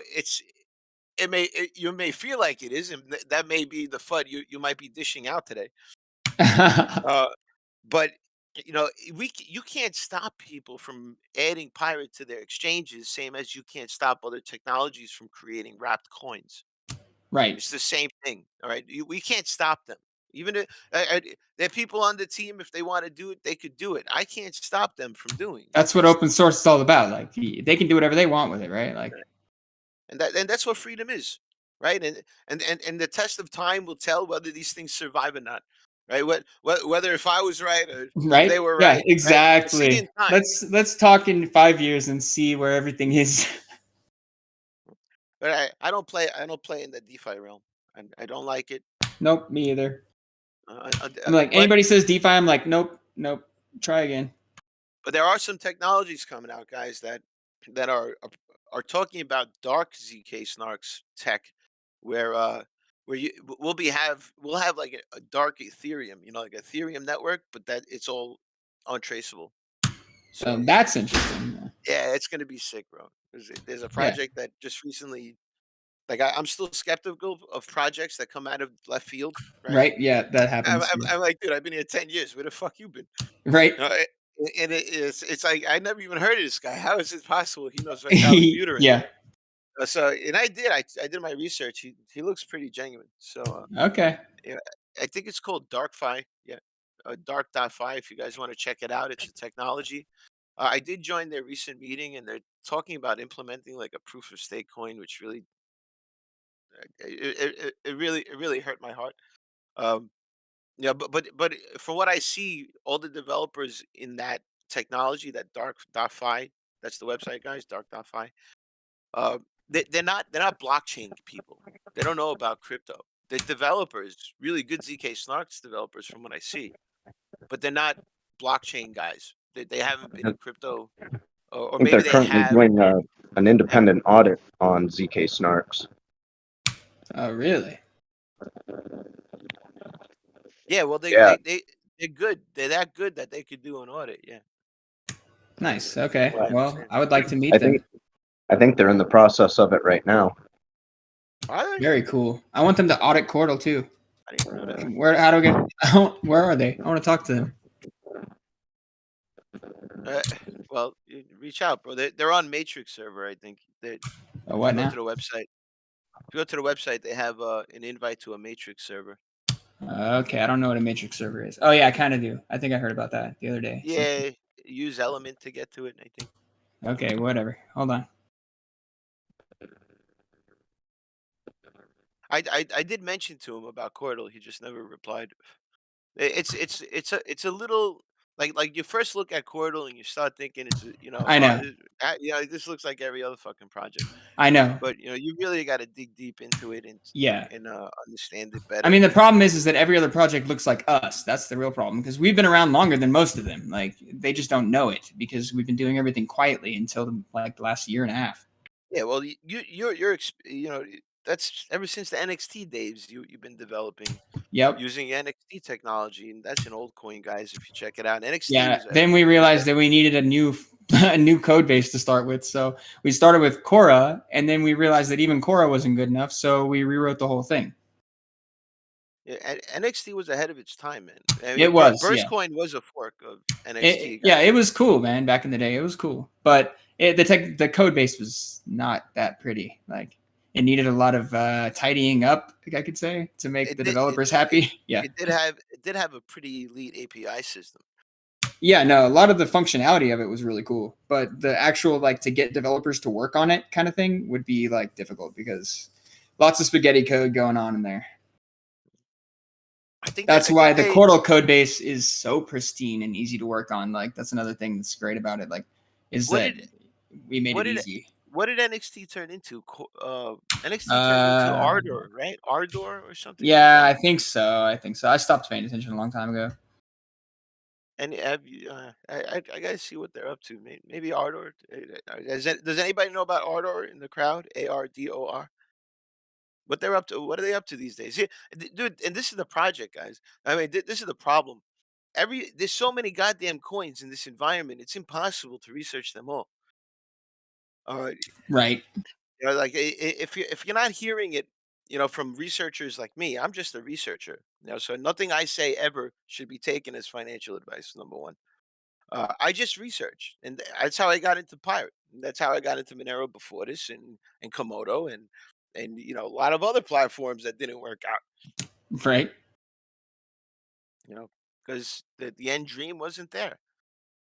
you may feel like it is, and that may be the FUD you might be dishing out today. Uh, but you know, you can't stop people from adding pirate to their exchanges, same as you can't stop other technologies from creating wrapped coins. Right. It's the same thing. All right, we can't stop them. Even if there are people on the team, if they want to do it, they could do it. I can't stop them from doing it. That's what open source is all about. Like they can do whatever they want with it, right? Like And that's what freedom is, right? And the test of time will tell whether these things survive or not, right? Whether if I was right or if they right? were Yeah, right, right? We'll see in exactly. time. Let's talk in 5 years and see where everything is. But I don't play in the DeFi realm. I don't like it. Nope, me either. I'm like But anybody says DeFi, I'm like, nope, nope. Try again. there are some technologies coming out, guys, that are talking about dark zk-SNARKs tech, where where we'll have like a dark Ethereum, you know, like Ethereum network, but that it's all untraceable. So That's interesting. yeah, it's gonna be sick, bro. There's a Yeah, project that just recently, like I'm still skeptical of projects that come out of left field, right? right. Yeah, that happens. I'm like, dude, I've been here 10 years. Where the fuck you been? Right. No, and it's like I never even heard of this guy. How is it possible he knows Vitalik Buterin? Yeah. So and I did my research. He looks pretty genuine. So Okay. yeah, I think it's called DarkFi. Yeah, Dark.fi. If you guys want to check it out, it's a technology. I did join their recent meeting, and they're talking about implementing like a proof of stake coin, which really it really hurt my heart. Um, Yeah, but from what I see, all the developers in that technology, that dark.fi, that's the website, guys, dark.fi. Uh, they're not blockchain people. They don't know about crypto. The developers, really good zk-SNARKs developers, from what I see, but they're not blockchain guys. They haven't been I in crypto, or think they're maybe they currently have. doing an independent audit on zk-SNARKs. Oh, really? Yeah, well, Yeah, they're good. They're that good that they could do an audit. Yeah, Nice. Okay. from what I Well, understand. I would like to meet I them. think they're in the process of it right now. Are they? Very cool. I want them to audit Cordal too. I didn't know that. Where? How do I get? Where are they? I want to talk to them. Uh, well, reach out, bro. They're on Matrix server, I think. Oh, If you what go now? to the website, if you go to the website, they have an invite to a Matrix server. Okay, I don't know what a matrix server is. Oh yeah, I kind of do. I think I heard about that the other day. Yeah, use Element to get to it, I think. Okay, whatever. Hold on. I did mention to him about Cordal. He just never replied. It's a little like you first look at Cordal and you start thinking it's I know. yeah, this looks like every other fucking project. I know. But you really got to dig deep into it Yeah. and understand it I better. mean, the problem is that every other project looks like us. That's the real problem because we've been around longer than most of them. Like they just don't know it because we've been doing everything quietly until the last year and a half. Yeah, well, you know, that's ever since the NXT days. You've been developing Yep. using NXT technology, and that's an old coin, guys. If you check it out, NXT Yeah. was Then we realized that we needed a new code base to start with. So we started with Cora, and then we realized that even Cora wasn't good enough. So we rewrote the whole thing. yeah, NXT was ahead of its time, man. I It mean, was, yeah. Burst Coin was a fork of NXT, Yeah, guys. it was cool, man. Back in the day, it was cool, but the code base was not that pretty. Like it needed a lot of tidying up, I could say, to make the developers happy. Yeah, It did have a pretty elite API system. yeah. No, a lot of the functionality of it was really cool, but the actual like to get developers to work on it kind of thing would be like difficult because lots of spaghetti code going on in there. I think That's why the Cordal code base is so pristine and easy to work on. Like that's another thing that's great about it. Like, is that we made it easy. What did NXT turn into? NXT turned into ARRR, right? ARRR or something. Yeah, like I think so. I stopped paying attention a long time ago. And have you, I gotta see what they're up to. Maybe ARRR. Does anybody know about ARRR in the crowd? ARRR. What they're up to? What are they up to these days? Yeah, dude. And this is the project, guys. I mean, this is the problem. There's so many goddamn coins in this environment. It's impossible to research them all. All right. Right. You know, like if you're not hearing it, from researchers like me, I'm just a researcher. So nothing I say ever should be taken as financial advice. Number one. I just research, and that's how I got into Pirate. And that's how I got into Monero before this, and Komodo, and a lot of other platforms that didn't work out. Right. Because the end dream wasn't there.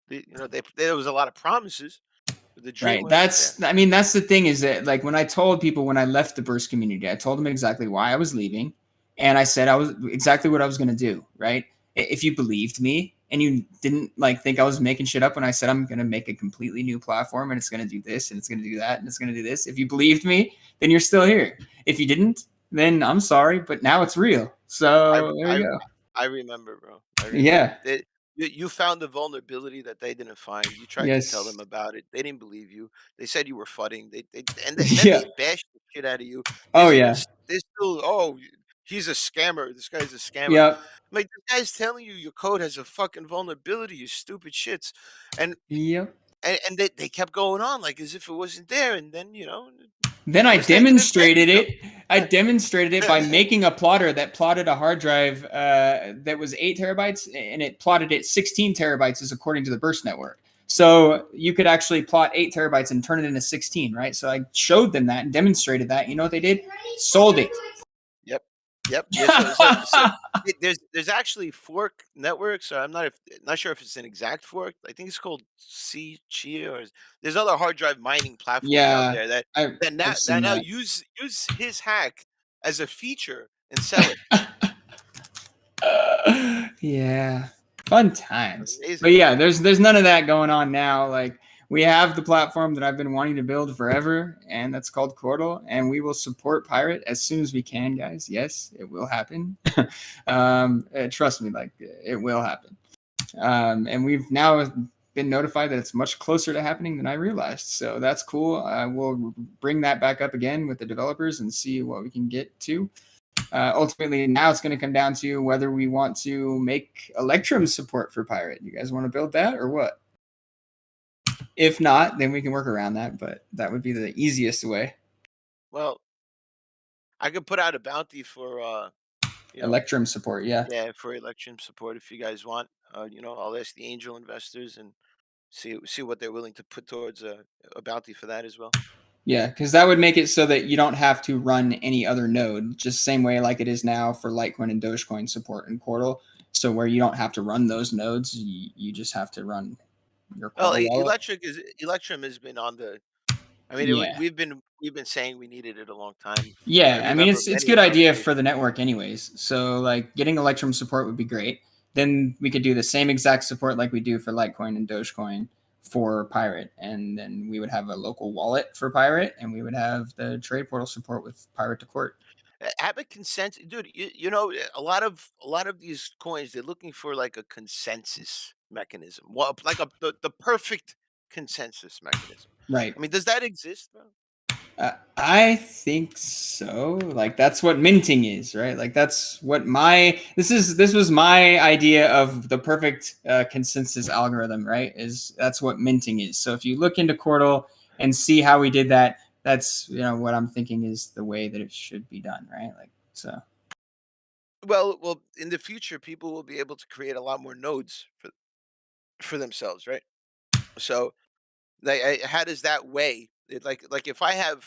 There was a lot of promises, but the dream Right. wasn't there. I mean, that's the thing is that like when I told people when I left the burst community, I told them exactly why I was leaving. And I said I was exactly what I was going to do. Right. If you believed me and you didn't like think I was making shit up when I said I'm going to make a completely new platform and it's going to do this and it's going to do that and it's going to do this. If you believed me, then you're still here. If you didn't, then I'm sorry, but now it's real. So there you go. I remember, bro. Yeah. You found the vulnerability that they didn't find. You tried to tell them about it. They didn't believe you. They said you were fudding. Then they bashed the shit out of you. Oh yeah. They still, he's a scammer. This guy's a scammer. Yep. Like this guy's telling you your code has a fucking vulnerability. You stupid shits. And yep. And they kept going on like as if it wasn't there. And then Then I demonstrated it. I demonstrated it by making a plotter that plotted a hard drive that was 8 terabytes, and it plotted it 16 terabytes is according to the burst network. So you could actually plot 8 terabytes and turn it into 16, right? So I showed them that and demonstrated that. You know what they did? Sold it. Yep. Yeah, so there's actually fork networks. So I'm not sure if it's an exact fork. I think it's called Chia, or there's other hard drive mining platforms out there that now use his hack as a feature and sell it. Yeah, fun times. But yeah, there's none of that going on now. Like we have the platform that I've been wanting to build forever, and that's called Cortal, and we will support Pirate as soon as we can, guys. Yes, it will happen. Trust me, like it will happen. And we've now been notified that it's much closer to happening than I realized. So that's cool. We'll bring that back up again with the developers and see what we can get to. Ultimately, now it's going to come down to whether we want to make Electrum support for Pirate. You guys want to build that or what? If not, then we can work around that, but that would be the easiest way. Well, I could put out a bounty for Electrum support, yeah. Yeah, for Electrum support if you guys want. I'll ask the angel investors and see what they're willing to put towards a bounty for that as well. Yeah, because that would make it so that you don't have to run any other node, just same way like it is now for Litecoin and Dogecoin support in Cortal. So where you don't have to run those nodes, you just have to run your Cortal wallet. Electrum has been on the. I mean, we've been saying we needed it a long time. Yeah, I mean it's a good idea for the network, anyways. So like getting Electrum support would be great. Then we could do the same exact support like we do for Litecoin and Dogecoin for Pirate, and then we would have a local wallet for Pirate, and we would have the trade portal support with Pirate to Court. Have a consensus, dude. A lot of these coins, they're looking for like a consensus mechanism. Well, like the perfect consensus mechanism. Right. I mean, does that exist, bro? I think so. Like that's what minting is, right? Like that's what this was my idea of the perfect consensus algorithm, right? That's what minting is. So if you look into Cortal and see how we did that, that's what I'm thinking is the way that it should be done, right? Like so. Well, in the future, people will be able to create a lot more nodes for themselves, right? So, how does that weigh? Like if I have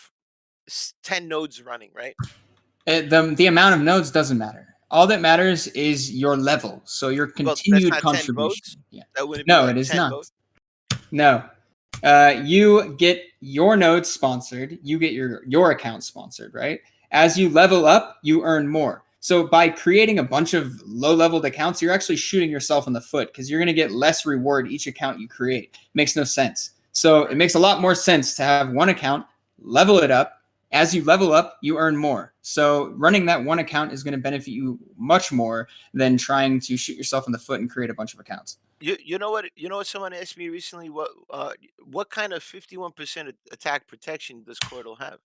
10 nodes running, right? The amount of nodes doesn't matter. All that matters is your level. So your continued contribution. Yeah. No, it is not. Votes? No. You get your nodes sponsored. You get your account sponsored, right? As you level up, you earn more. So by creating a bunch of low-leveled accounts, you're actually shooting yourself in the foot because you're going to get less reward each account you create. Makes no sense. So it makes a lot more sense to have one account, level it up. As you level up, you earn more. So running that one account is going to benefit you much more than trying to shoot yourself in the foot and create a bunch of accounts. You know what someone asked me recently, what kind of 51% attack protection does Cordal have?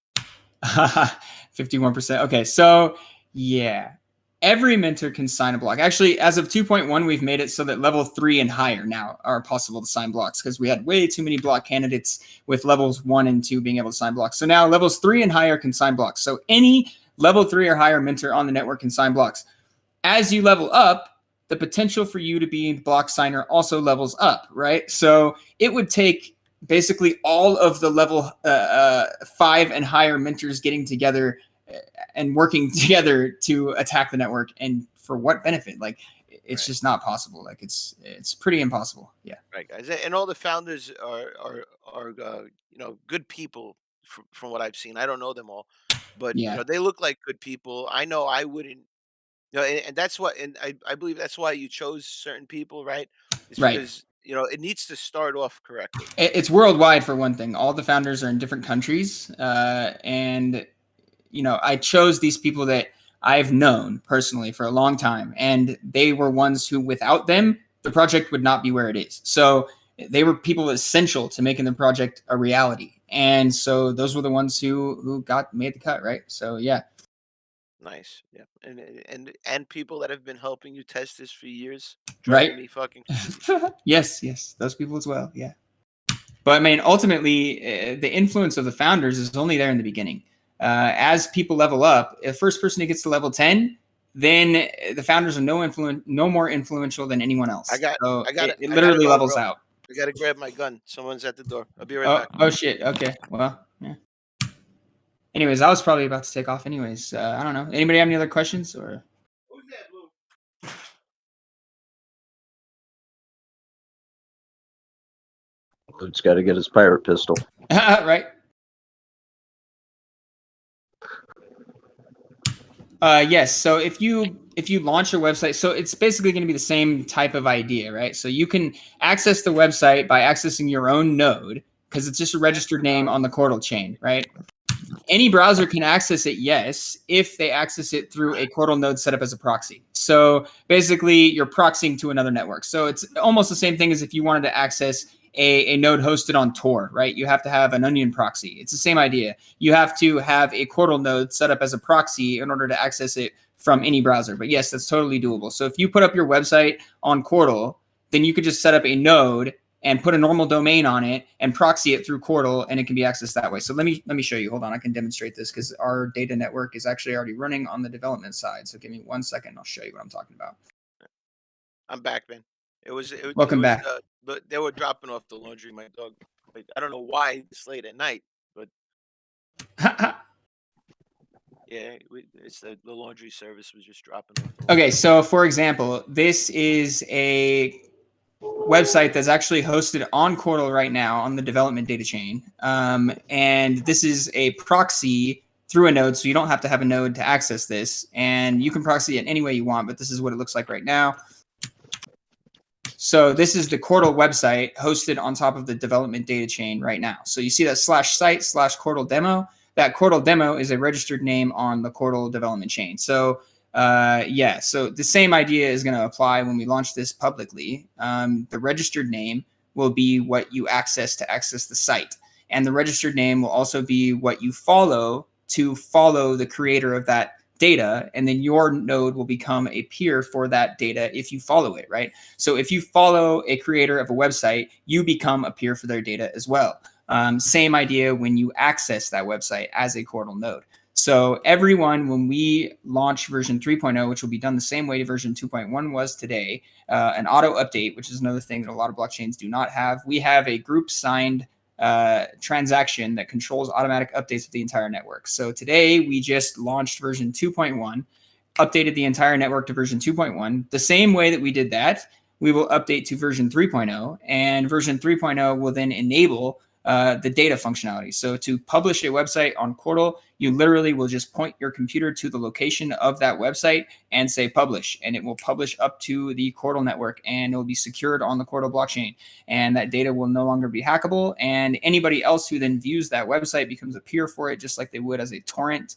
51%. Okay, so yeah, every mentor can sign a block. Actually, as of 2.1, we've made it so that level 3 and higher now are possible to sign blocks because we had way too many block candidates with levels 1 and 2 being able to sign blocks. So now levels 3 and higher can sign blocks. So any level 3 or higher mentor on the network can sign blocks. As you level up, the potential for you to be a block signer also levels up, right? So it would take basically all of the level 5 and higher mentors getting together and working together to attack the network. And for what benefit? Like, it's just not possible. Like, it's pretty impossible. Yeah. Right, guys, and all the founders are good people from what I've seen. I don't know them all, but Yeah. they look like good people. I know I wouldn't. And that's what, and I believe that's why you chose certain people, right? It's Right. because it needs to start off correctly. It's worldwide for one thing. All the founders are in different countries, and I chose these people that I've known personally for a long time, and they were ones who, without them, the project would not be where it is. So they were people essential to making the project a reality, and so those were the ones who made the cut, right? So yeah. Nice, yeah, and people that have been helping you test this for years, Right. driving me fucking. Yes, those people as well. Yeah, but I mean, ultimately, the influence of the founders is only there in the beginning. As people level up, the first person who gets to level 10, then the founders are no more influential than anyone else. It literally levels out. I gotta grab my gun. Someone's at the door. I'll be right back. Oh shit. Okay. Well, yeah. Anyways, I was probably about to take off. Anyways, I don't know. Anybody have any other questions or? Who's that, Lou? Loot's got to get his pirate pistol. Right. Yes. So if you launch a website, so it's basically going to be the same type of idea, right? So you can access the website by accessing your own node because it's just a registered name on the Cordal chain, right? Any browser can access it, yes, if they access it through a Cordal node set up as a proxy. So basically, you're proxying to another network. So it's almost the same thing as if you wanted to access a node hosted on Tor, right? You have to have an onion proxy. It's the same idea. You have to have a Cordal node set up as a proxy in order to access it from any browser. But yes, that's totally doable. So if you put up your website on Cordal, then you could just set up a node and put a normal domain on it and proxy it through Cordal, and it can be accessed that way. So let me show you. Hold on, I can demonstrate this because our data network is actually already running on the development side. So give me 1 second, I'll show you what I'm talking about. I'm back, man. Welcome back. But they were dropping off the laundry. My dog. Like, I don't know why it's late at night, but yeah, it's the laundry service was just dropping off. Okay, so for example, this is a website that's actually hosted on Cordal right now on the development data chain. And this is a proxy through a node, so you don't have to have a node to access this. And you can proxy it any way you want, but this is what it looks like right now. So this is the Cordal website hosted on top of the development data chain right now. So you see that /site/Cordal demo. That Cordal demo is a registered name on the Cordal development chain. So yeah, so the same idea is going to apply when we launch this publicly. The registered name will be what you access to access the site. And the registered name will also be what you follow to follow the creator of that data. And then your node will become a peer for that data if you follow it, right? So if you follow a creator of a website, you become a peer for their data as well. Same idea when you access that website as a Cordal node. So everyone, when we launch version 3.0, which will be done the same way version 2.1 was today, an auto update, which is another thing that a lot of blockchains do not have. We have a group signed transaction that controls automatic updates of the entire network. So today we just launched version 2.1, updated the entire network to version 2.1. The same way that we did that, we will update to version 3.0, and version 3.0 will then enable the data functionality. So to publish a website on Cordal, you literally will just point your computer to the location of that website and say publish, and it will publish up to the Cordal network, and it will be secured on the Cordal blockchain, and that data will no longer be hackable, and anybody else who then views that website becomes a peer for it, just like they would as a torrent.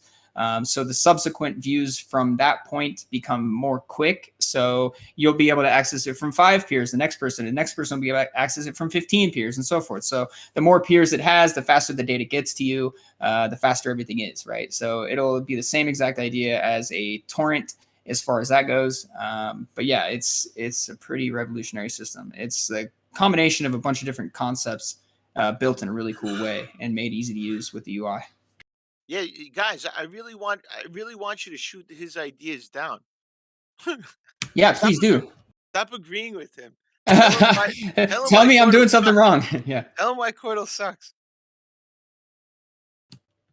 So the subsequent views from that point become more quick. So you'll be able to access it from 5 peers, the next person will be able to access it from 15 peers, and so forth. So the more peers it has, the faster the data gets to you, the faster everything is, right? So it'll be the same exact idea as a torrent as far as that goes. But yeah, it's a pretty revolutionary system. It's a combination of a bunch of different concepts built in a really cool way and made easy to use with the UI. Yeah, guys, I really want you to shoot his ideas down. Yeah, please do. Stop agreeing with him. Tell me I'm doing something wrong. Yeah. Tell him why Cordal sucks.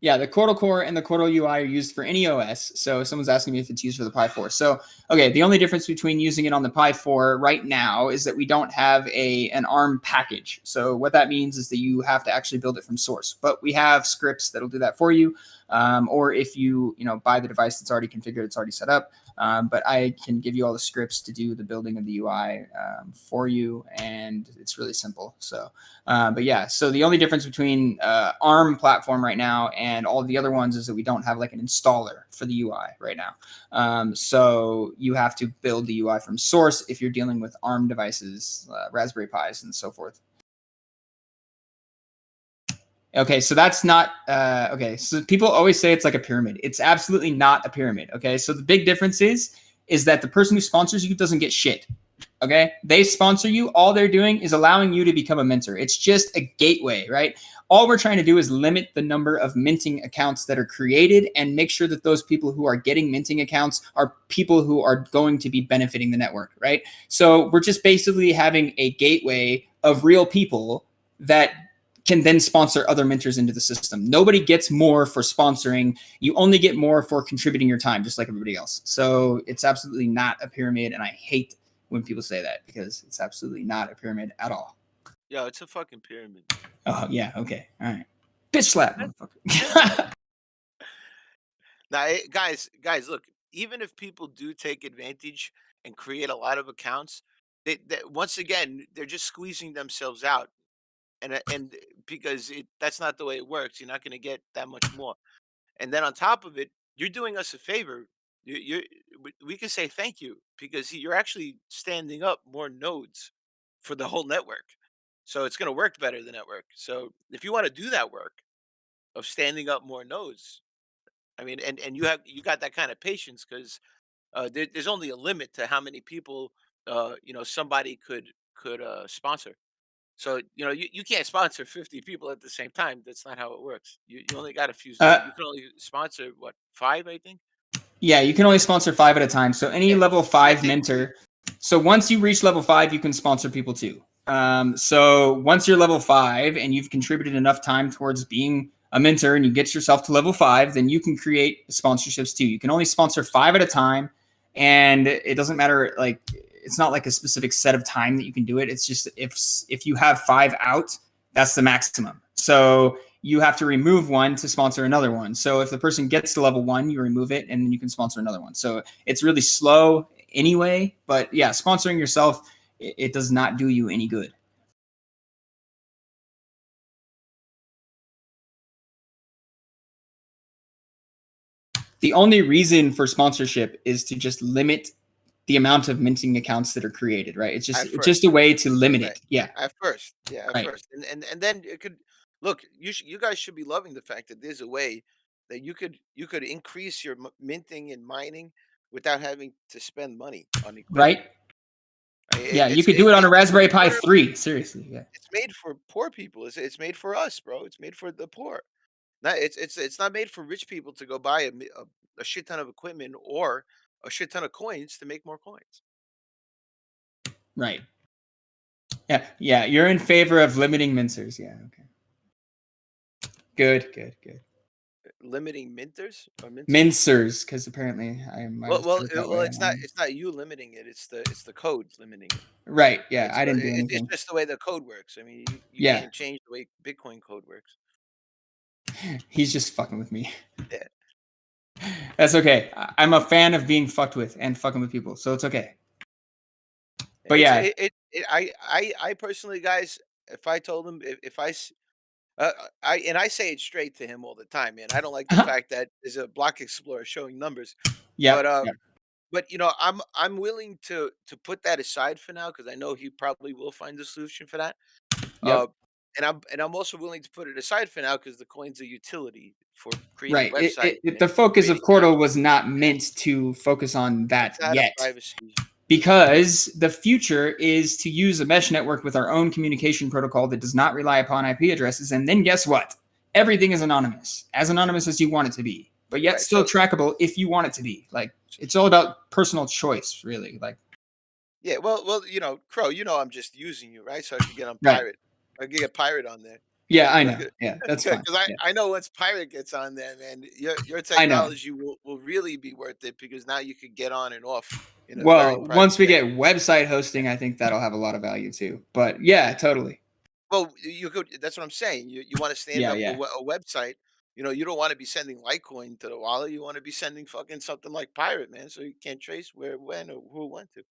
Yeah, the Cordal Core and the Cordal UI are used for any OS. So someone's asking me if it's used for the Pi 4. So, okay, the only difference between using it on the Pi 4 right now is that we don't have an ARM package. So what that means is that you have to actually build it from source. But we have scripts that'll do that for you. Or if you buy the device that's already configured, it's already set up. But I can give you all the scripts to do the building of the UI for you, and it's really simple. So, but yeah, so the only difference between ARM platform right now and all the other ones is that we don't have like an installer for the UI right now. So you have to build the UI from source if you're dealing with ARM devices, Raspberry Pis, and so forth. Okay, so that's not, okay, so people always say it's like a pyramid. It's absolutely not a pyramid, okay? So the big difference is that the person who sponsors you doesn't get shit, okay? They sponsor you. All they're doing is allowing you to become a minter. It's just a gateway, right? All we're trying to do is limit the number of minting accounts that are created and make sure that those people who are getting minting accounts are people who are going to be benefiting the network, right? So we're just basically having a gateway of real people that can then sponsor other mentors into the system. Nobody gets more for sponsoring. You only get more for contributing your time, just like everybody else. So it's absolutely not a pyramid, and I hate when people say that because it's absolutely not a pyramid at all. Yo, it's a fucking pyramid. Oh, yeah, okay, all right. Bitch slap, motherfucker. Now, guys, look, even if people do take advantage and create a lot of accounts, they once again, they're just squeezing themselves out. And because that's not the way it works. You're not going to get that much more. And then on top of it, you're doing us a favor. We can say thank you because you're actually standing up more nodes for the whole network. So it's going to work better, the network. So if you want to do that work of standing up more nodes, I mean, and you got that kind of patience because there's only a limit to how many people somebody could sponsor. So, you can't sponsor 50 people at the same time. That's not how it works. You only got a few. You can only sponsor, what, 5, I think? Yeah, you can only sponsor 5 at a time. So any level 5 that's it. mentor. So once you reach level 5, you can sponsor people too. So once you're level 5 and you've contributed enough time towards being a mentor and you get yourself to level 5, then you can create sponsorships too. You can only sponsor 5 at a time. And it doesn't matter, like, it's not like a specific set of time that you can do it. It's just if you have 5 out, that's the maximum. So you have to remove one to sponsor another one. So if the person gets to level 1, you remove it and then you can sponsor another one. So it's really slow anyway. But yeah, sponsoring yourself, it does not do you any good. The only reason for sponsorship is to just limit the amount of minting accounts that are created, right? It's just a way to limit it. Yeah. At first. Yeah, at Right. first. And then it could look, you guys should be loving the fact that there's a way that you could increase your minting and mining without having to spend money on equipment. Right? Yeah, you could do it on a Raspberry Pi 3. Seriously, yeah. It's made for poor people. It's made for us, bro. It's made for the poor. It's not made for rich people to go buy a shit ton of equipment or a shit ton of coins to make more coins. Right. Yeah. You're in favor of limiting minters. Yeah. Okay. Good. Limiting minters or mincers, because apparently I am. Well, it's not you limiting it. It's the code limiting it. Right. Yeah. I didn't do anything. It's just the way the code works. I mean, you can't change the way Bitcoin code works. He's just fucking with me. Yeah. That's okay. I'm a fan of being fucked with and fucking with people, so it's okay. But yeah, I personally, guys, if I told them, if I Uh, I say it straight to him all the time, man. I don't like the fact that there's a block explorer showing numbers, Yeah. but Yeah. but I'm willing to put that aside for now because I know he probably will find a solution for that. Uh, Yep. and I'm also willing to put it aside for now because the coin's a utility for creating Right. websites The and focus of creating apps. Cordal was not meant to focus on that It's out of yet, privacy. because the future is to use a mesh network with our own communication protocol that does not rely upon IP addresses. And then guess what? Everything is anonymous as you want it to be, but yet Right. still So trackable if you want it to be. Like, it's all about personal choice, really. Like, yeah, well, Crow, I'm just using you, right? So I could get on right. pirate. I could get pirate on there. Yeah, I know. Because Yeah, that's fine. Yeah, I know once pirate gets on there, man, your I know. technology will really be worth it because now you could get on and off in a very Well, private once we way. get website hosting, I think that'll have a lot of value too. But yeah, totally. Well, you could. That's what I'm saying. You want to stand Yeah, up yeah. a website. You don't want to be sending Litecoin to the wallet. You want to be sending fucking something like pirate, man. So you can't trace where, when, or who it went to.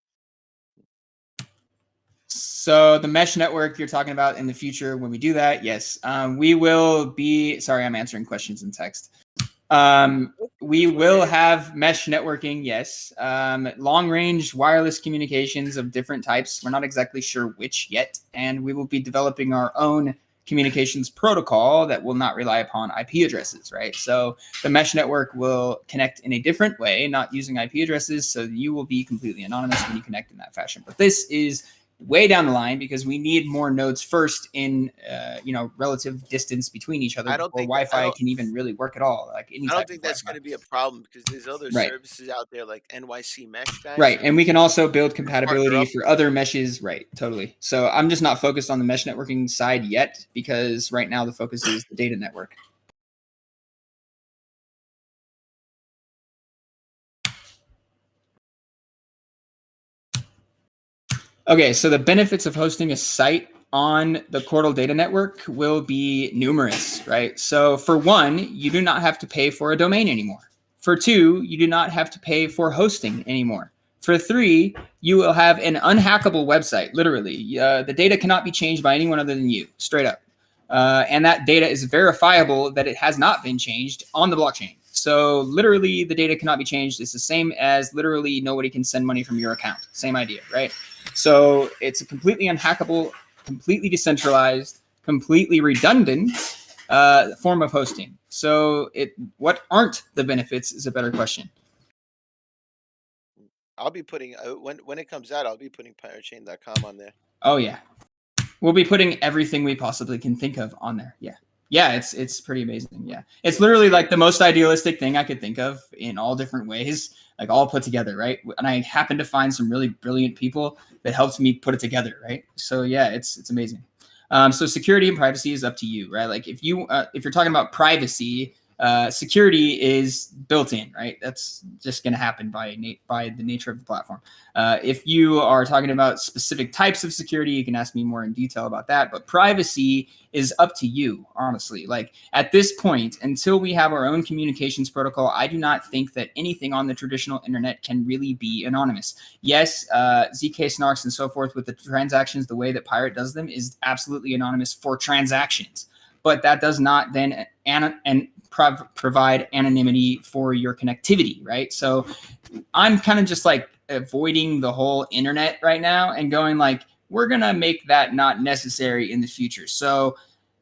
So the mesh network you're talking about in the future, when we do that, yes, we will be. Sorry, I'm answering questions in text. We will have mesh networking, yes. Long range wireless communications of different types. We're not exactly sure which yet, and we will be developing our own communications protocol that will not rely upon IP addresses, right? So the mesh network will connect in a different way, not using IP addresses, so you will be completely anonymous when you connect in that fashion. But this is way down the line because we need more nodes first in relative distance between each other I don't before think that, Wi-Fi can even really work at all, like any I type don't of think that's going Wi-Fi. to be a problem because there's other Right. services out there like NYC Mesh guys. Right, and we can also build Partner compatibility up. for other meshes. Right, totally. So I'm just not focused on the mesh networking side yet because right now the focus is the data network. Okay, so the benefits of hosting a site on the Cordal data network will be numerous, right? So for one, you do not have to pay for a domain anymore. For two, you do not have to pay for hosting anymore. For three, you will have an unhackable website, literally. The data cannot be changed by anyone other than you, straight up. And that data is verifiable that it has not been changed on the blockchain. So literally the data cannot be changed. It's the same as literally nobody can send money from your account. Same idea, right? So it's a completely unhackable, completely decentralized, completely redundant form of hosting. So what aren't the benefits is a better question. I'll be putting when it comes out, I'll be putting piratechain.com on there. Oh yeah, we'll be putting everything we possibly can think of on there. Yeah. Yeah, it's pretty amazing. Yeah. It's literally like the most idealistic thing I could think of in all different ways, like all put together, right? And I happened to find some really brilliant people that helped me put it together, right? So yeah, it's amazing. So security and privacy is up to you, right? Like if you're talking about privacy, security is built in, right? That's just going to happen by the nature of the platform. If you are talking about specific types of security, you can ask me more in detail about that. But privacy is up to you, honestly. Like at this point, until we have our own communications protocol, I do not think that anything on the traditional internet can really be anonymous. Yes, zk-SNARKs and so forth with the transactions, the way that Pirate does them is absolutely anonymous for transactions. But that does not then provide anonymity for your connectivity, right? So I'm kind of just like avoiding the whole internet right now and going like, we're going to make that not necessary in the future. So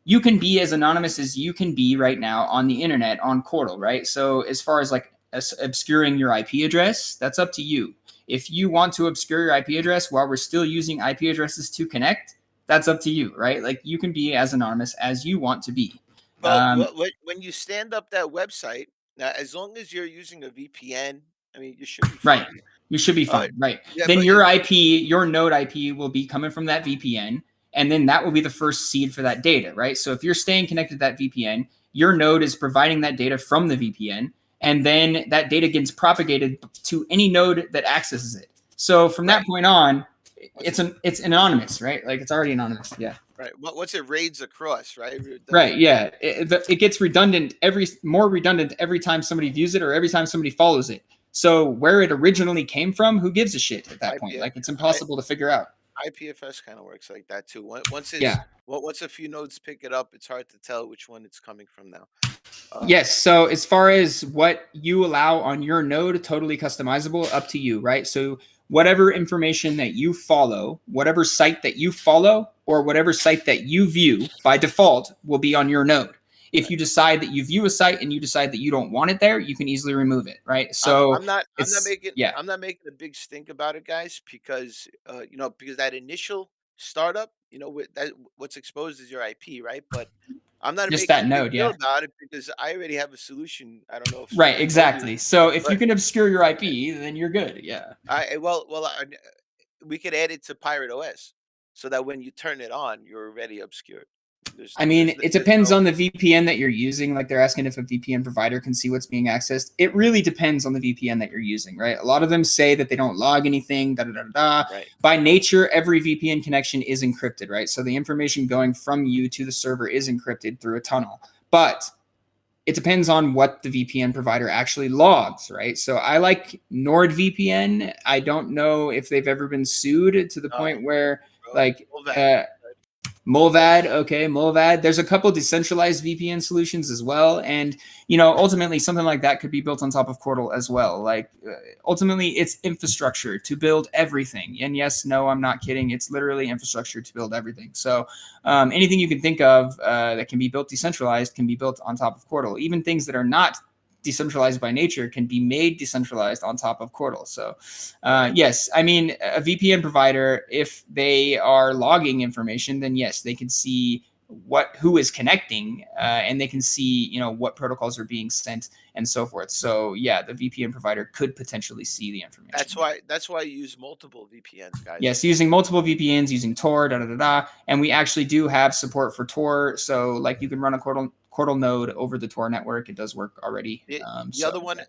you can be as anonymous as you can be right now on the internet on Cordal, right? So as far as like obscuring your IP address, that's up to you. If you want to obscure your IP address while we're still using IP addresses to connect, that's up to you, right? Like you can be as anonymous as you want to be. Well, when you stand up that website, as long as you're using a VPN, I mean, you should be fine. Right. You should be fine. Right. Yeah, then your IP, your node IP will be coming from that VPN. And then that will be the first seed for that data, right? So if you're staying connected to that VPN, your node is providing that data from the VPN. And then that data gets propagated to any node that accesses it. So from that point on, it's anonymous, right? Like it's already anonymous. Yeah. Right. Once it raids across, right? Right. Yeah. It gets more redundant every time somebody views it or every time somebody follows it. So where it originally came from, who gives a shit at that point? Like it's impossible to figure out. IPFS kind of works like that too. Once Yeah. once a few nodes pick it up, it's hard to tell which one it's coming from now. Yes. So as far as what you allow on your node, totally customizable, up to you, right? So whatever information that you follow, whatever site that you follow, or whatever site that you view by default will be on your node. If you decide that you view a site and you decide that you don't want it there, you can easily remove it, right? So I'm not it's making yeah, a big stink about it, guys, because because that initial startup, what's exposed is your IP, right? But I'm not just making that a big node, deal yeah. about it because I already have a solution. I don't know if Right, I told you, exactly. So if you but can obscure your IP, then you're good. Yeah. we could add it to Pirate OS so that when you turn it on, you're already obscured. I mean, it There's depends no on the VPN that you're using. Like they're asking if a VPN provider can see what's being accessed. It really depends on the VPN that you're using, right? A lot of them say that they don't log anything, da da da da. right. By nature, every VPN connection is encrypted, right? So the information going from you to the server is encrypted through a tunnel. But it depends on what the VPN provider actually logs, right? So I like NordVPN. I don't know if they've ever been sued to the point where Bro, like well, that- Mulvad, okay, Mulvad. There's a couple decentralized VPN solutions as well, and ultimately something like that could be built on top of Cordal as well. Like ultimately, it's infrastructure to build everything. And yes, no, I'm not kidding. It's literally infrastructure to build everything. So anything you can think of that can be built decentralized can be built on top of Cordal. Even things that are not decentralized by nature can be made decentralized on top of Cordal. So yes, I mean, a VPN provider, if they are logging information, then yes, they can see who is connecting and they can see what protocols are being sent and so forth. So yeah, the VPN provider could potentially see the information. that's why you use multiple VPNs, guys. Yes, using multiple VPNs, using Tor, da da da da, and we actually do have support for Tor. So like you can run a Cordal node over the Tor network. It does work already. The other one,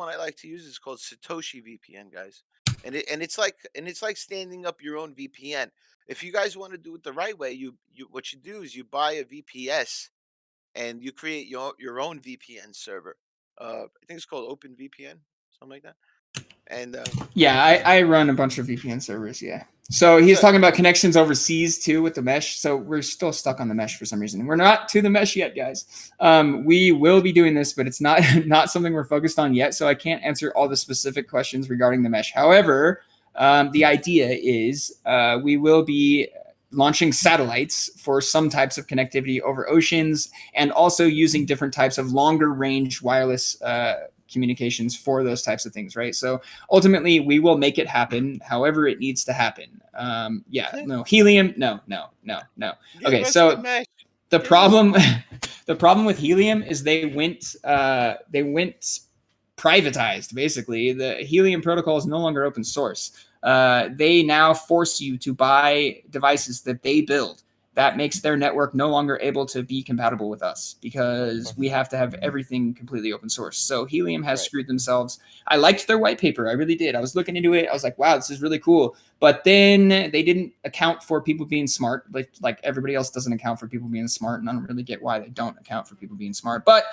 I like to use is called Satoshi VPN, guys, and it's like standing up your own VPN. If you guys want to do it the right way, what you do is you buy a VPS and you create your own VPN server. I think it's called OpenVPN, something like that. And yeah, I run a bunch of VPN servers. Yeah. So he's so talking about connections overseas too with the mesh. So we're still stuck on the mesh for some reason. We're not to the mesh yet, guys. We will be doing this, but it's not something we're focused on yet. So I can't answer all the specific questions regarding the mesh. However, the idea is we will be launching satellites for some types of connectivity over oceans and also using different types of longer range wireless communications for those types of things, right? So ultimately, we will make it happen however it needs to happen. No helium, no. Okay, so the problem with helium is they went privatized. Basically, the helium protocol is no longer open source. They now force you to buy devices that they build. That makes their network no longer able to be compatible with us because we have to have everything completely open source. So Helium has screwed themselves. I liked their white paper. I really did. I was looking into it. I was like, wow, this is really cool. But then they didn't account for people being smart. Like everybody else doesn't account for people being smart. And I don't really get why they don't account for people being smart. But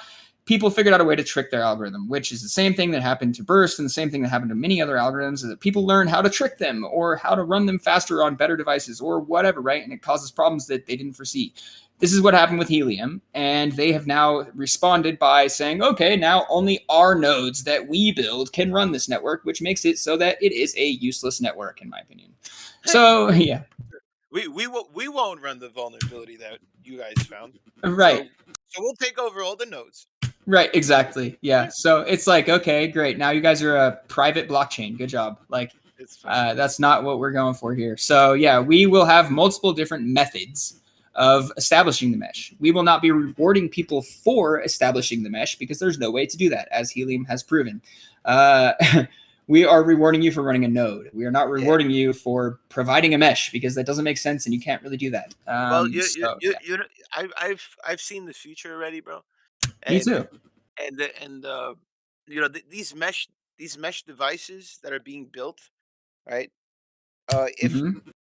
people figured out a way to trick their algorithm, which is the same thing that happened to Burst and the same thing that happened to many other algorithms, is that people learn how to trick them or how to run them faster on better devices or whatever, right? And it causes problems that they didn't foresee. This is what happened with Helium, and they have now responded by saying, okay, now only our nodes that we build can run this network, which makes it so that it is a useless network, in my opinion. So, yeah. We won't run the vulnerability that you guys found. Right. So we'll take over all the nodes. Right, exactly. Yeah. So it's like, okay, great. Now you guys are a private blockchain. Good job. Like, that's not what we're going for here. So yeah, we will have multiple different methods of establishing the mesh. We will not be rewarding people for establishing the mesh because there's no way to do that, as Helium has proven. We are rewarding you for running a node. We are not rewarding you for providing a mesh because that doesn't make sense and you can't really do that. Well, I've seen the future already, bro. Me too. These mesh devices that are being built, right?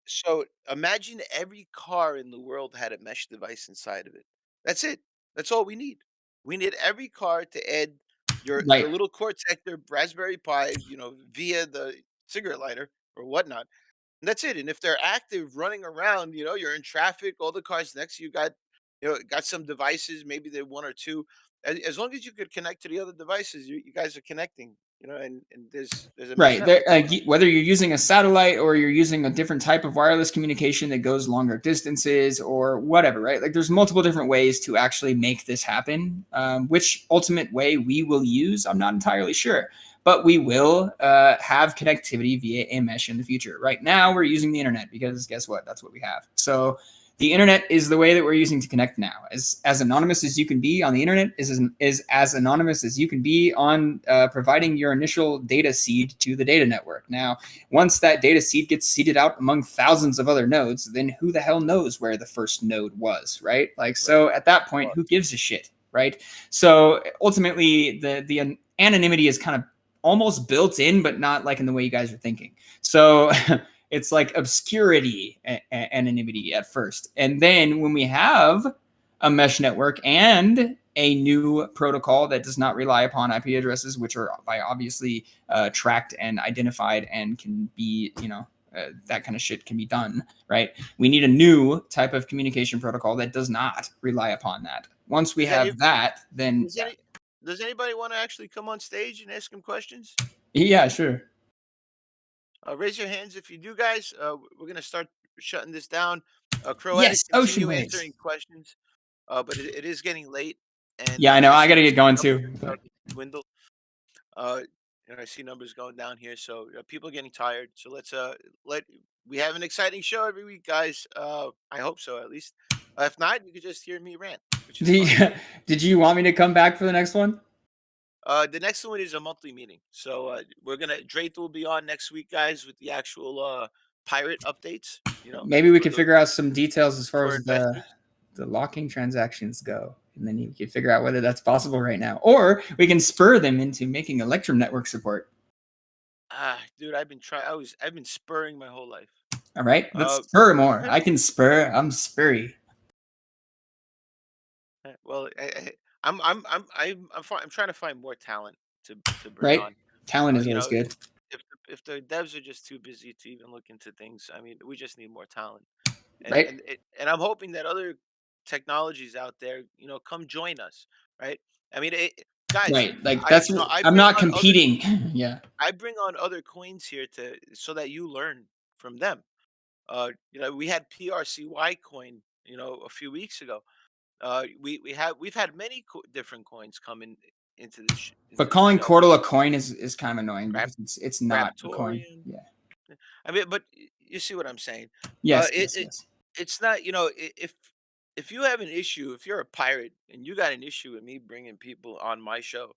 So imagine every car in the world had a mesh device inside of it. That's it. That's all we need. We need every car to add your little Cortex, their Raspberry Pi, via the cigarette lighter or whatnot. And that's it. And if they're active running around, you're in traffic, all the cars next to you got some devices, maybe they're one or two. As long as you could connect to the other devices, you guys are connecting, and there's a mesh Right. There, network going on. whether you're using a satellite or you're using a different type of wireless communication that goes longer distances or whatever, right? Like there's multiple different ways to actually make this happen. Which ultimate way we will use, I'm not entirely sure. But we will have connectivity via a mesh in the future. Right now, we're using the internet because guess what? That's what we have. So the internet is the way that we're using to connect now. As anonymous as you can be on the internet is as anonymous as you can be on providing your initial data seed to the data network. Now, once that data seed gets seeded out among thousands of other nodes, then who the hell knows where the first node was, right? Like, so at that point, who gives a shit, right? So ultimately, the anonymity is kind of almost built in, but not like in the way you guys are thinking. So it's like obscurity anonymity at first. And then when we have a mesh network and a new protocol that does not rely upon IP addresses, which are by obviously tracked and identified and can be, that kind of shit can be done, right? We need a new type of communication protocol that does not rely upon that. Once we have that, then does anybody want to actually come on stage and ask him questions? Yeah, sure. Raise your hands if you do, guys. We're gonna start shutting this down. Croatic, Yes, ocean continue waves. answering questions. But it is getting late, and Yeah, I know. I see got to get going too. dwindle. I see numbers going down here, so people are getting tired. So let's we have an exciting show every week, guys. I hope so, at least. If not, you could just hear me rant, which is fun. Did you want me to come back for the next one? The next one is a monthly meeting, so Drake will be on next week, guys, with the actual pirate updates. Maybe we could figure out some details as far for as investors. the locking transactions go, and then you can figure out whether that's possible right now, or we can spur them into making Electrum network support. Dude, I've been spurring my whole life. All right, let's spur more. I can spur. I'm spurry. Well, I'm trying to find more talent to bring Right, on. talent is always good. If the devs are just too busy to even look into things, I mean, we just need more talent. Right. And I'm hoping that other technologies out there, come join us, right? I mean, guys, Right, like that's I I'm bring not on competing. Yeah. I bring on other coins here so that you learn from them. We had PRCY coin, a few weeks ago. We've had many different coins come into this. But calling Cordal a coin is kind of annoying because it's not a coin. Raptorian. Yeah. I mean, but you see what I'm saying? Yes. Yes. It's not. If you have an issue, if you're a pirate and you got an issue with me bringing people on my show,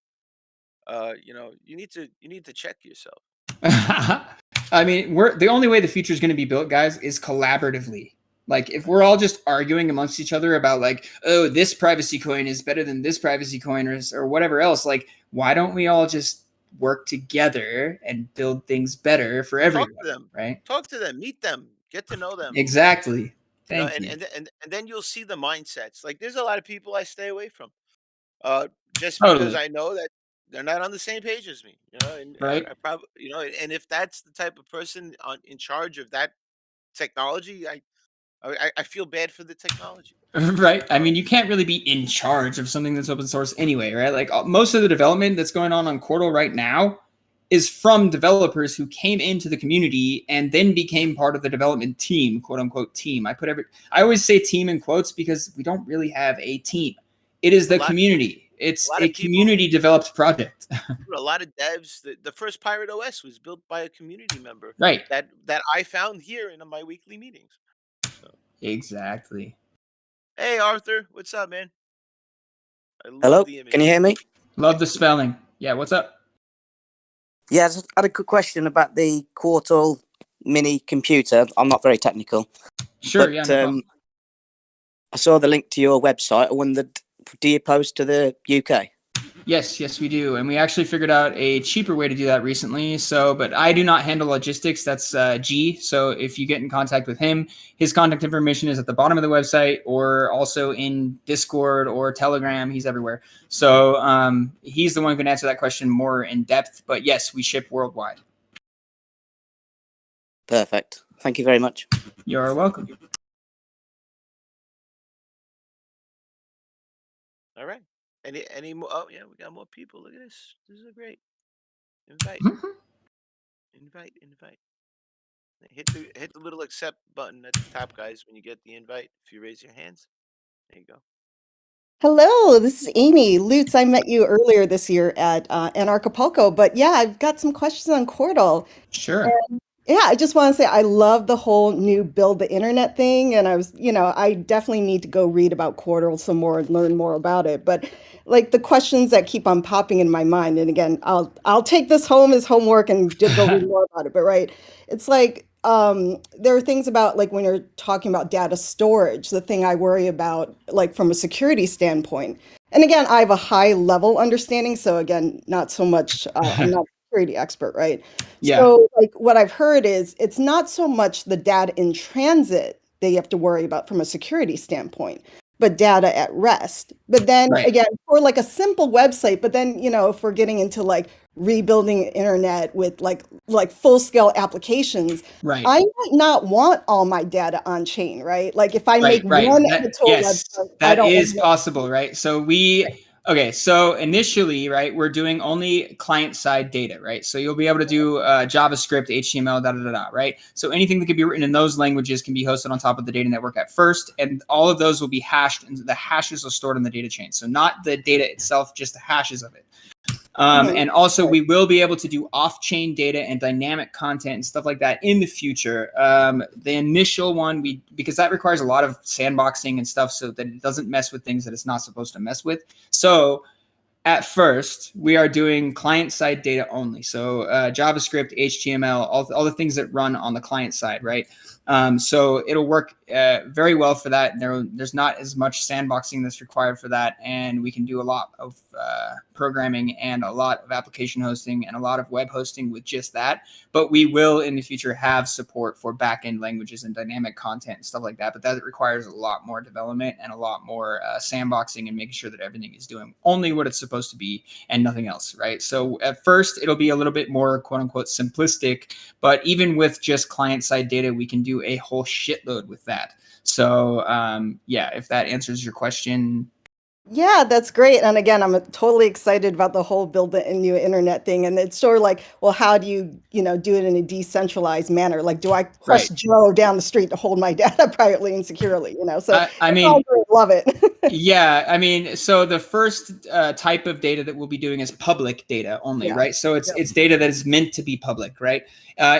you need to check yourself. I mean, the only way the future is going to be built, guys, is collaboratively. Like, if we're all just arguing amongst each other about like, oh, this privacy coin is better than this privacy coin or whatever else, like, why don't we all just work together and build things better for everyone? Talk to them, right? Talk to them, meet them, get to know them. Exactly. Thank you. And then you'll see the mindsets. Like, there's a lot of people I stay away from, just Totally. because I know that they're not on the same page as me. And right. I probably, and if that's the type of person in charge of that technology, I feel bad for the technology. Right. I mean, you can't really be in charge of something that's open source anyway, right? Like most of the development that's going on Cordal right now is from developers who came into the community and then became part of the development team, quote unquote team. I always say team in quotes because we don't really have a team. It is the community. It's a community developed project. A lot of devs. The first Pirate OS was built by a community member, right? That I found here in my weekly meetings. So. Exactly. Hey, Arthur, what's up, man? Hello, can you hear me? Love the spelling. Yeah, what's up? Yeah, I had a quick question about the Quartal mini computer. I'm not very technical. Sure, but, yeah. No I saw the link to your website. I wondered, do you post to the UK? Yes, we do. And we actually figured out a cheaper way to do that recently. But I do not handle logistics. That's G. So if you get in contact with him, his contact information is at the bottom of the website or also in Discord or Telegram. He's everywhere. So he's the one who can answer that question more in depth. But yes, we ship worldwide. Perfect. Thank you very much. You're welcome. All right. Any more? Oh yeah, we got more people. Look at this. This is great. Invite, invite. Hit the little accept button at the top, guys, when you get the invite. If you raise your hands, there you go. Hello, this is Amy. Lootz, I met you earlier this year at Anarchapulco, but yeah, I've got some questions on Cordal. Sure. Yeah, I just want to say I love the whole new build the internet thing, and I definitely need to go read about Cordal some more and learn more about it. But like the questions that keep on popping in my mind, and again, I'll take this home as homework and go read more about it. But right, it's like there are things about like when you're talking about data storage, the thing I worry about, like from a security standpoint. And again, I have a high level understanding, so again, not so much. I'm not a security expert, right? Yeah. So, like, what I've heard is it's not so much the data in transit that you have to worry about from a security standpoint, but data at rest. But then Right. again, for like a simple website, but then, if we're getting into like rebuilding the internet with like full scale applications, Right. I might not want all my data on chain, right? Like if I make Right. one That, editorial yes, website, I that don't is want possible, right? So okay, so initially, right, we're doing only client-side data, right? So you'll be able to do JavaScript, HTML, right? So anything that can be written in those languages can be hosted on top of the data network at first, and all of those will be hashed, and the hashes are stored in the data chain. So not the data itself, just the hashes of it. And also we will be able to do off-chain data and dynamic content and stuff like that in the future. The initial one, because that requires a lot of sandboxing and stuff so that it doesn't mess with things that it's not supposed to mess with. So at first, we are doing client-side data only. So JavaScript, HTML, all the things that run on the client side, right? So it'll work very well for that. There's not as much sandboxing that's required for that. And we can do a lot of programming and a lot of application hosting and a lot of web hosting with just that. But we will in the future have support for backend languages and dynamic content and stuff like that. But that requires a lot more development and a lot more sandboxing and making sure that everything is doing only what it's supposed to be and nothing else, right? So at first, it'll be a little bit more quote unquote simplistic, but even with just client-side data, we can do a whole shitload with that. So yeah, if that answers your question. Yeah, that's great. And again, I'm totally excited about the whole build the new internet thing. And it's sort of like, well, how do you, do it in a decentralized manner? Like, do I trust Joe down the street to hold my data privately and securely? So I mean, love it. Yeah, I mean, so the first type of data that we'll be doing is public data only, right? So it's data that is meant to be public, right?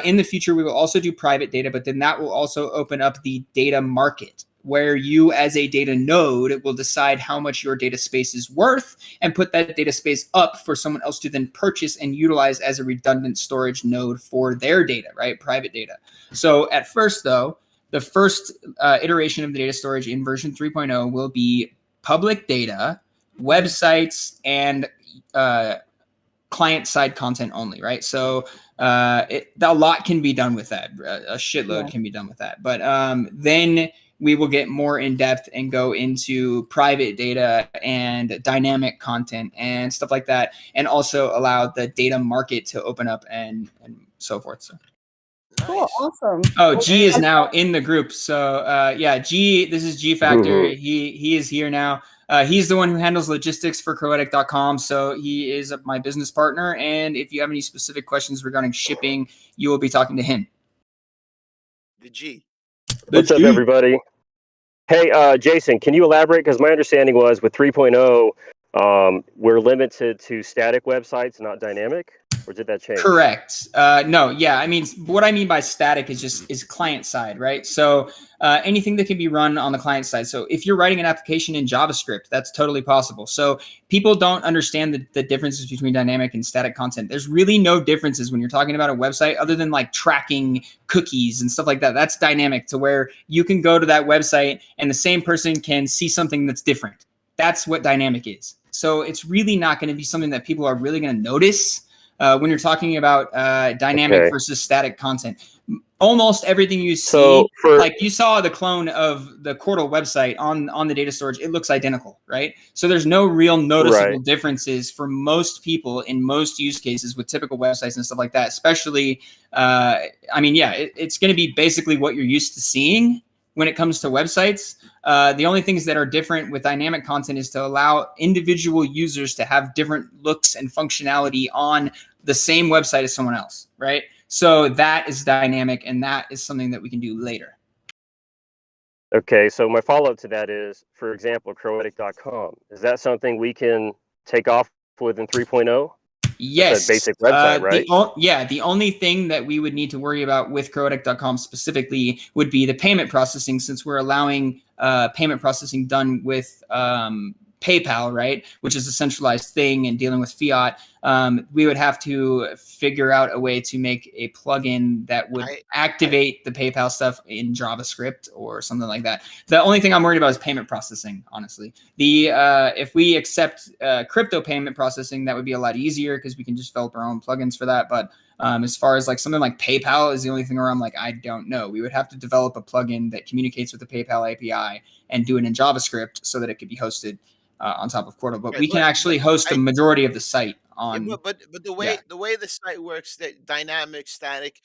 In the future, we will also do private data, but then that will also open up the data market, where you as a data node will decide how much your data space is worth and put that data space up for someone else to then purchase and utilize as a redundant storage node for their data, right? Private data. So at first, though, the first iteration of the data storage in version 3.0 will be public data, websites, and client-side content only, right? So a lot can be done with that. A shitload can be done with that. But then we will get more in depth and go into private data and dynamic content and stuff like that, and also allow the data market to open up and so forth. So. Cool, awesome. Oh, G is now in the group. So yeah, G, this is G Factor. He is here now. He's the one who handles logistics for Croetic.com. So he is my business partner. And if you have any specific questions regarding shipping, you will be talking to him. The G. What's up, everybody? Hey, Jason, can you elaborate? Because my understanding was with 3.0, we're limited to static websites, not dynamic. Or did that change? Correct. No, yeah. I mean, what I mean by static is client side, right? So anything that can be run on the client side. So if you're writing an application in JavaScript, that's totally possible. So people don't understand the differences between dynamic and static content. There's really no differences when you're talking about a website other than like tracking cookies and stuff like that. That's dynamic, to where you can go to that website and the same person can see something that's different. That's what dynamic is. So it's really not going to be something that people are really going to notice. when you're talking about dynamic Okay. versus static content. Almost everything you see, So like you saw the clone of the Quartal website on the data storage, it looks identical, right? So there's no real noticeable differences for most people in most use cases with typical websites and stuff like that. Especially, I mean, yeah, it's going to be basically what you're used to seeing when it comes to websites. The only things that are different with dynamic content is to allow individual users to have different looks and functionality on the same website as someone else, right? So that is dynamic, and that is something that we can do later. Okay, so my follow-up to that is, for example, Chromatic.com. Is that something we can take off within 3.0? Yes. That's a basic website, right? The only thing that we would need to worry about with Chromatic.com specifically would be the payment processing, since we're allowing payment processing done with PayPal, right, which is a centralized thing, and dealing with fiat. We would have to figure out a way to make a plugin that would activate the PayPal stuff in JavaScript or something like that. The only thing I'm worried about is payment processing, honestly. If we accept crypto payment processing, that would be a lot easier because we can just develop our own plugins for that. But as far as like something like PayPal is the only thing where I'm like, I don't know. We would have to develop a plugin that communicates with the PayPal API and do it in JavaScript so that it could be hosted on top of Quartal. But we can actually host the majority of the site on. But the way the site works, that dynamic, static,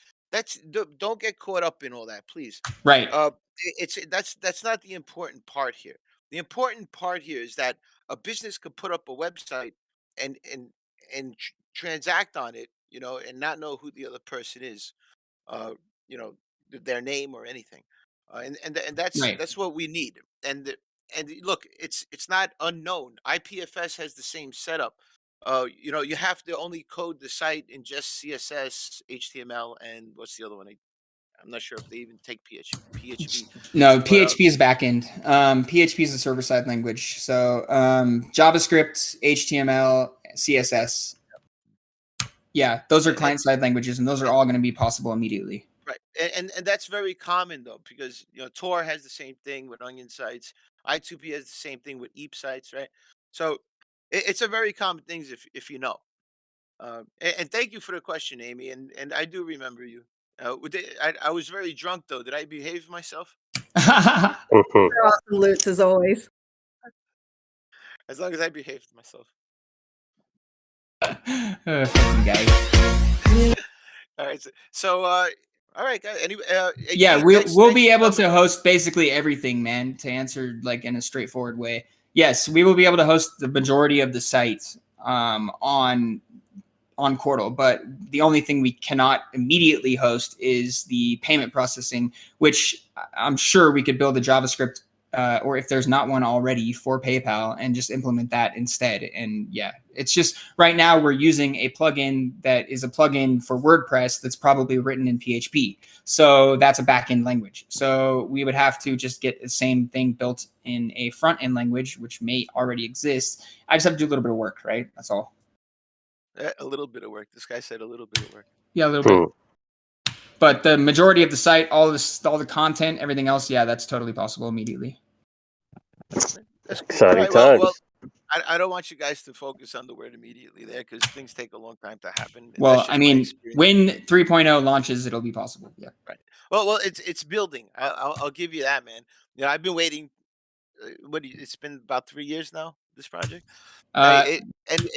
don't get caught up in all that, please. Right. That's not the important part here. The important part here is that a business could put up a website and transact on it, and not know who the other person is, you know, their name or anything, and that's what we need. And look, it's not unknown. IPFS has the same setup. You have to only code the site in just CSS, HTML, and what's the other one? I'm not sure if they even take PHP. No, PHP is backend. PHP is a server-side language. So JavaScript, HTML, CSS. Yeah, those are client-side languages, and those are all going to be possible immediately. Right, and that's very common though, because Tor has the same thing with Onion sites. I2P has the same thing with Eep sites, right? So it's a very common thing if you know. And thank you for the question, Amy. And I do remember you. I was very drunk though. Did I behave myself? You're awesome, Lootz, as always. As long as I behaved myself. Fucking guy. All right. So all right, guys. Yeah, we'll be able to host basically everything, man. To answer like in a straightforward way, yes, we will be able to host the majority of the sites on Quartal, but the only thing we cannot immediately host is the payment processing, which I'm sure we could build a JavaScript or if there's not one already for PayPal and just implement that instead. And yeah, it's just right now we're using a plugin that is a plugin for WordPress that's probably written in PHP. So that's a backend language. So we would have to just get the same thing built in a front end language, which may already exist. I just have to do a little bit of work, right? That's all. A little bit of work. This guy said a little bit of work. Yeah, a little bit. But the majority of the site, all the content, everything else, yeah, that's totally possible immediately. That's cool. Exciting times. Well, I don't want you guys to focus on the word immediately there, because things take a long time to happen. Well, I mean, when 3.0 launches, it'll be possible. Yeah. Right. Well, it's building. I'll give you that, man. I've been waiting. It's been about 3 years now, this project. And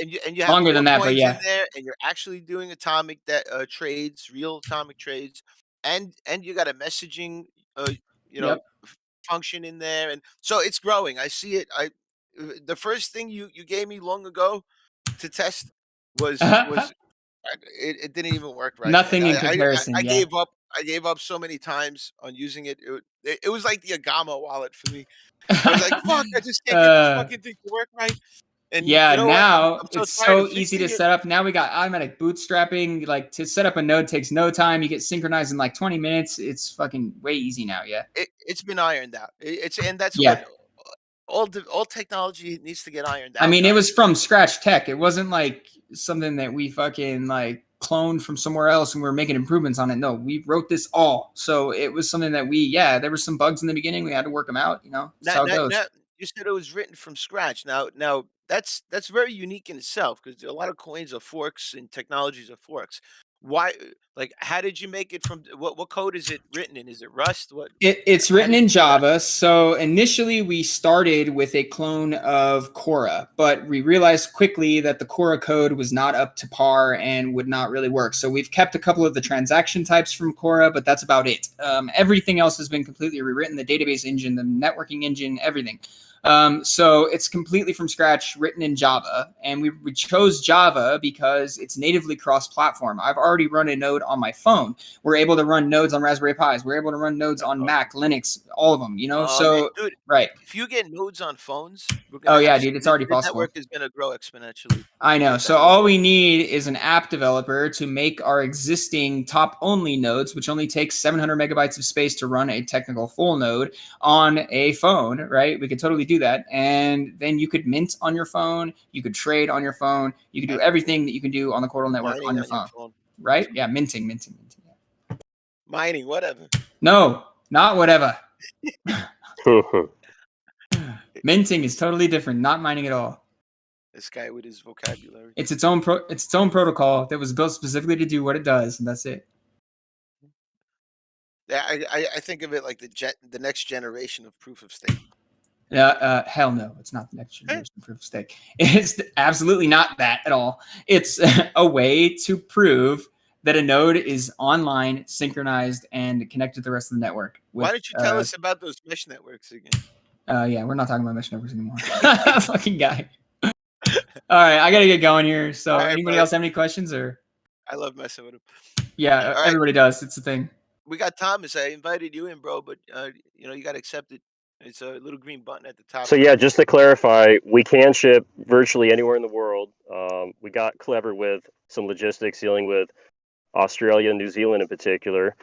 you have longer than that, but yeah, in there, and you're actually doing atomic trades, real atomic trades, and you got a messaging, Yep. function in there, and so it's growing. I see it. The first thing you gave me long ago to test was it didn't even work right. Nothing in comparison. I gave up. I gave up so many times on using it. It was like the Agama wallet for me. I was like, fuck, I just can't get this fucking thing to work right. And yeah, now it's so easy to set up. Now we got automatic bootstrapping. Like, to set up a node takes no time. You get synchronized in like 20 minutes. It's fucking way easy now. Yeah. It's been ironed out. What all technology needs to get ironed out. I mean, it was from scratch tech. It wasn't like something that we fucking like cloned from somewhere else and we're making improvements on it. No, we wrote this all. So it was something that there were some bugs in the beginning. We had to work them out. That's how it goes. it was written from scratch. Now that's very unique in itself because a lot of coins are forks and technologies are forks. Why? Like, how did you make it from what code is it written in? Is it Rust? What? It's How written did in you do that? Java. So initially we started with a clone of Cora, but we realized quickly that the Cora code was not up to par and would not really work. So we've kept a couple of the transaction types from Cora, but that's about it. Everything else has been completely rewritten, the database engine, the networking engine, everything. So it's completely from scratch, written in Java. And we chose Java because it's natively cross-platform. I've already run a node on my phone. We're able to run nodes on Raspberry Pis. We're able to run nodes on Mac, Linux, all of them, you know? Oh man, So, dude, right. if you get nodes on phones, we're Oh gonna yeah, have dude, it's the, already the possible. network is gonna grow exponentially if I we know. get So that. all we need is an app developer to make our existing top-only nodes, which only takes 700 megabytes of space to run a technical full node on a phone, right? We could totally do that. And then you could mint on your phone. You could trade on your phone. You could do everything that you can do on the Cordal network on Mining your on your phone, phone. right? Yeah, minting. Yeah. Mining, whatever. No, not whatever. Minting is totally different. Not mining at all. This guy with his vocabulary. It's its own protocol that was built specifically to do what it does, and that's it. Yeah, I think of it like the next generation of proof of stake. Hell no, it's not the next generation proof of stake. It's absolutely not that at all. It's a way to prove that a node is online, synchronized, and connected to the rest of the network. Why don't you tell us about those mesh networks again? Yeah, we're not talking about mesh networks anymore. Fucking guy. All right, I gotta get going here. So, Right, anybody else have any questions? Or I love messing with him. yeah, All right. everybody does. It's the thing. We got Thomas. I invited you in, bro, but you got to accept it. It's a little green button at the top. So yeah, just to clarify, we can ship virtually anywhere in the world. We got clever with some logistics dealing with Australia and New Zealand in particular.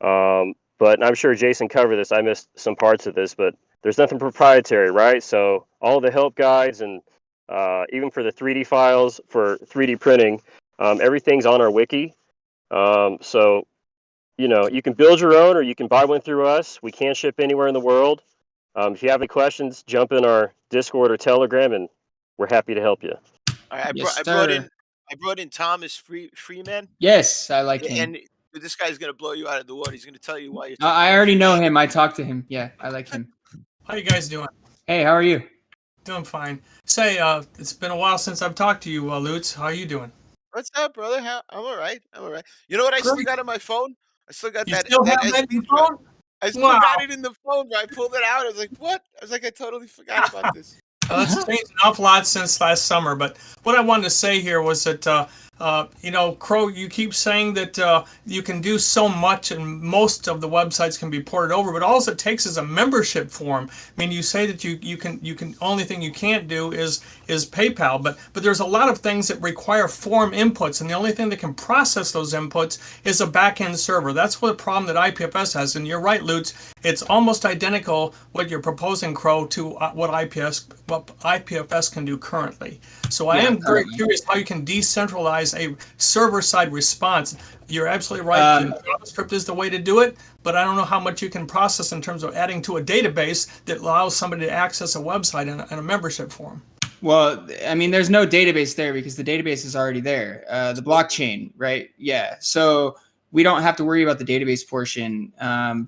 But I'm sure Jason covered this. I missed some parts of this, but there's nothing proprietary, right? So all the help guides and even for the 3D files for 3D printing, everything's on our wiki. So you can build your own or you can buy one through us. We can ship anywhere in the world. If you have any questions, jump in our Discord or Telegram, and we're happy to help you. All right, Yes, I brought in Thomas Freeman. Yes, I like him. And this guy's gonna blow you out of the water. He's gonna tell you why you're. I already know him. I talked to him. Yeah, I like him. How you guys doing? Hey, how are you? Doing fine. Say, it's been a while since I've talked to you, Lootz. How are you doing? What's up, brother? I'm all right. You know what I still got on my phone? I still got You that. still that have that in SD your drive. phone? I still Wow. got it in the phone, but I pulled it out. I was like, what? I was like, I totally forgot about this. That's changed an awful lot since last summer. But what I wanted to say here was that, Crow, you keep saying that you can do so much and most of the websites can be ported over, but all it takes is a membership form. I mean, you say that you can only thing you can't do is PayPal, but there's a lot of things that require form inputs, and the only thing that can process those inputs is a back-end server. That's what the problem that IPFS has. And you're right, Lootz, it's almost identical what you're proposing, Crow, to what IPFS can do currently. So I am very curious how you can decentralize a server-side response. You're absolutely right. JavaScript is the way to do it, but I don't know how much you can process in terms of adding to a database that allows somebody to access a website in a membership form. Well, I mean, there's no database there because the database is already there. The blockchain, right? Yeah. So we don't have to worry about the database portion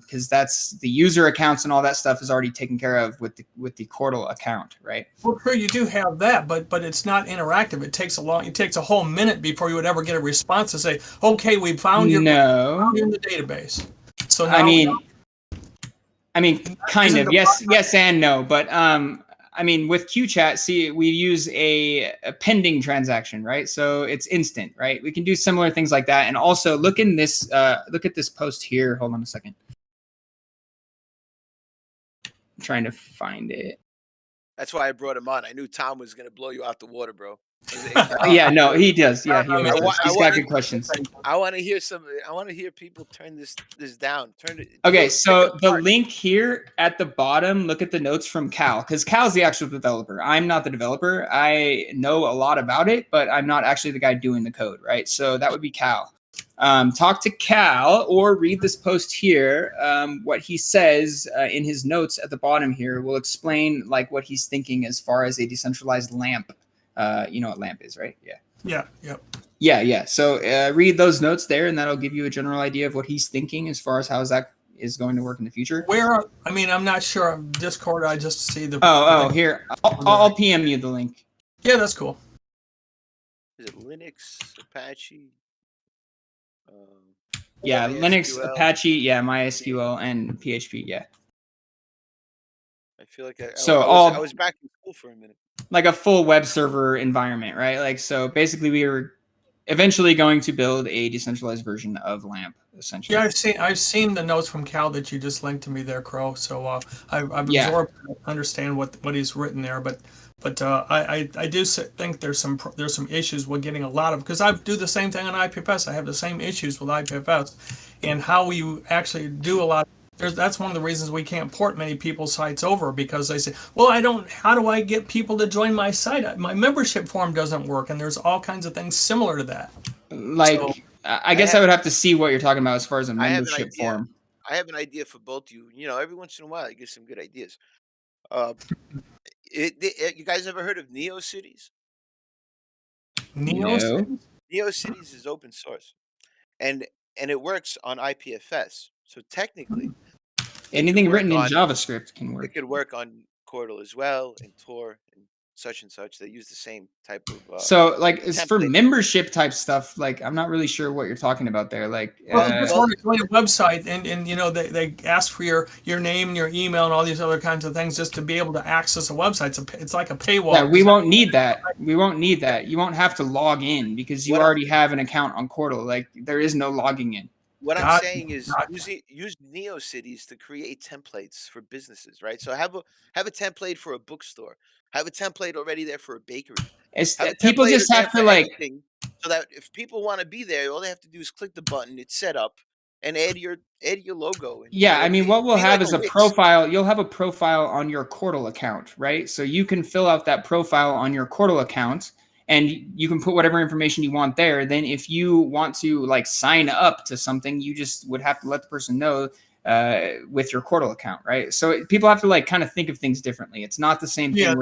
because that's the user accounts and all that stuff is already taken care of with the Cordal account, right? Well, sure, you do have that, but it's not interactive. It takes a whole minute before you would ever get a response to say, "Okay, we found you in the database." So now, I mean, kind of yes and no, but I mean, with QChat, see, we use a pending transaction, right? So it's instant, right? We can do similar things like that. And also look at this post here. Hold on a second. I'm trying to find it. That's why I brought him on. I knew Tom was going to blow you out the water, bro. Yeah, no, he does. Yeah, he's got good questions. I want to hear people turn this down. Okay, so the link here at the bottom, look at the notes from Cal, because Cal's the actual developer. I'm not the developer. I know a lot about it, but I'm not actually the guy doing the code, right? So that would be Cal. talk to Cal or read this post here. What he says in his notes at the bottom here will explain like what he's thinking as far as a decentralized lamp. You know what lamp is, right? Yeah. Yeah. Yep. Yeah. So read those notes there, and that'll give you a general idea of what he's thinking as far as how that is going to work in the future. Where? I mean, I'm not sure. Discord. I just see the. Oh, here. I'll PM you the link. Yeah, that's cool. Is it Linux, Apache? Yeah, MySQL? Linux, Apache, yeah, MySQL, and PHP, yeah. I feel like I was back in school for a minute. Like a full web server environment, right? Like, so basically we were eventually going to build a decentralized version of LAMP, essentially. Yeah, I've seen the notes from Cal that you just linked to me there, Crow. So I've absorbed, understand what he's written there, but I do think there's some issues with getting a lot of, because I do the same thing on IPFS. I have the same issues with IPFS, and how you actually do a lot. That's one of the reasons we can't port many people's sites over, because they say, well, how do I get people to join my site? My membership form doesn't work, and there's all kinds of things similar to that. Like, so, I guess I would have to see what you're talking about as far as a membership form. I have an idea for both you. You know, every once in a while, I get some good ideas. You guys ever heard of NeoCities? No. NeoCities is open source, and it works on IPFS. So technically, anything written in JavaScript can work. It could work on Chordal as well, and Tor, and such. They use the same type of. So, like, it's for membership type stuff. Like, I'm not really sure what you're talking about there. Like, well, just want to join a website, and you know, they ask for your name, and your email, and all these other kinds of things just to be able to access a website. It's like a paywall. Yeah, we won't need that. We won't need that. You won't have to log in because you already have an account on Chordal. Like, there is no logging in. What I'm saying is use NeoCities to create templates for businesses, right? So have a template for a bookstore. Have a template already there for a bakery. People just have to like, so that if people want to be there, all they have to do is click the button, it's set up, and add your logo. And, yeah, I mean, what we'll have is a profile. You'll have a profile on your Chordal account, right? So you can fill out that profile on your Chordal account, and you can put whatever information you want there. Then if you want to like sign up to something, you just would have to let the person know with your Chordal account, right? So people have to like kind of think of things differently. It's not the same thing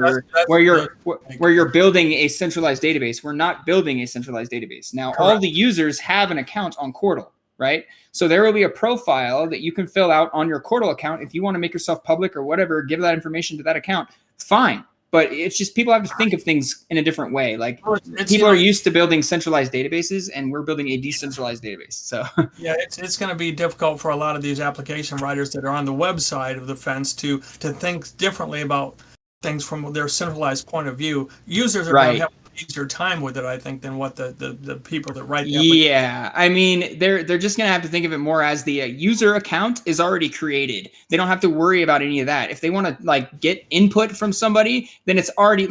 where you're building a centralized database. We're not building a centralized database. Now, all the users have an account on Chordal, right? So there will be a profile that you can fill out on your Chordal account. If you want to make yourself public or whatever, give that information to that account, fine. But it's just people have to think of things in a different way. Like people are used to building centralized databases, and we're building a decentralized database. So yeah, it's going to be difficult for a lot of these application writers that are on the web side of the fence to think differently about things from their centralized point of view. Users are going to have easier time with it, I think, than what the people that write the yeah, I mean, they're just gonna have to think of it more as the user account is already created. They don't have to worry about any of that. If they want to like get input from somebody, then it's already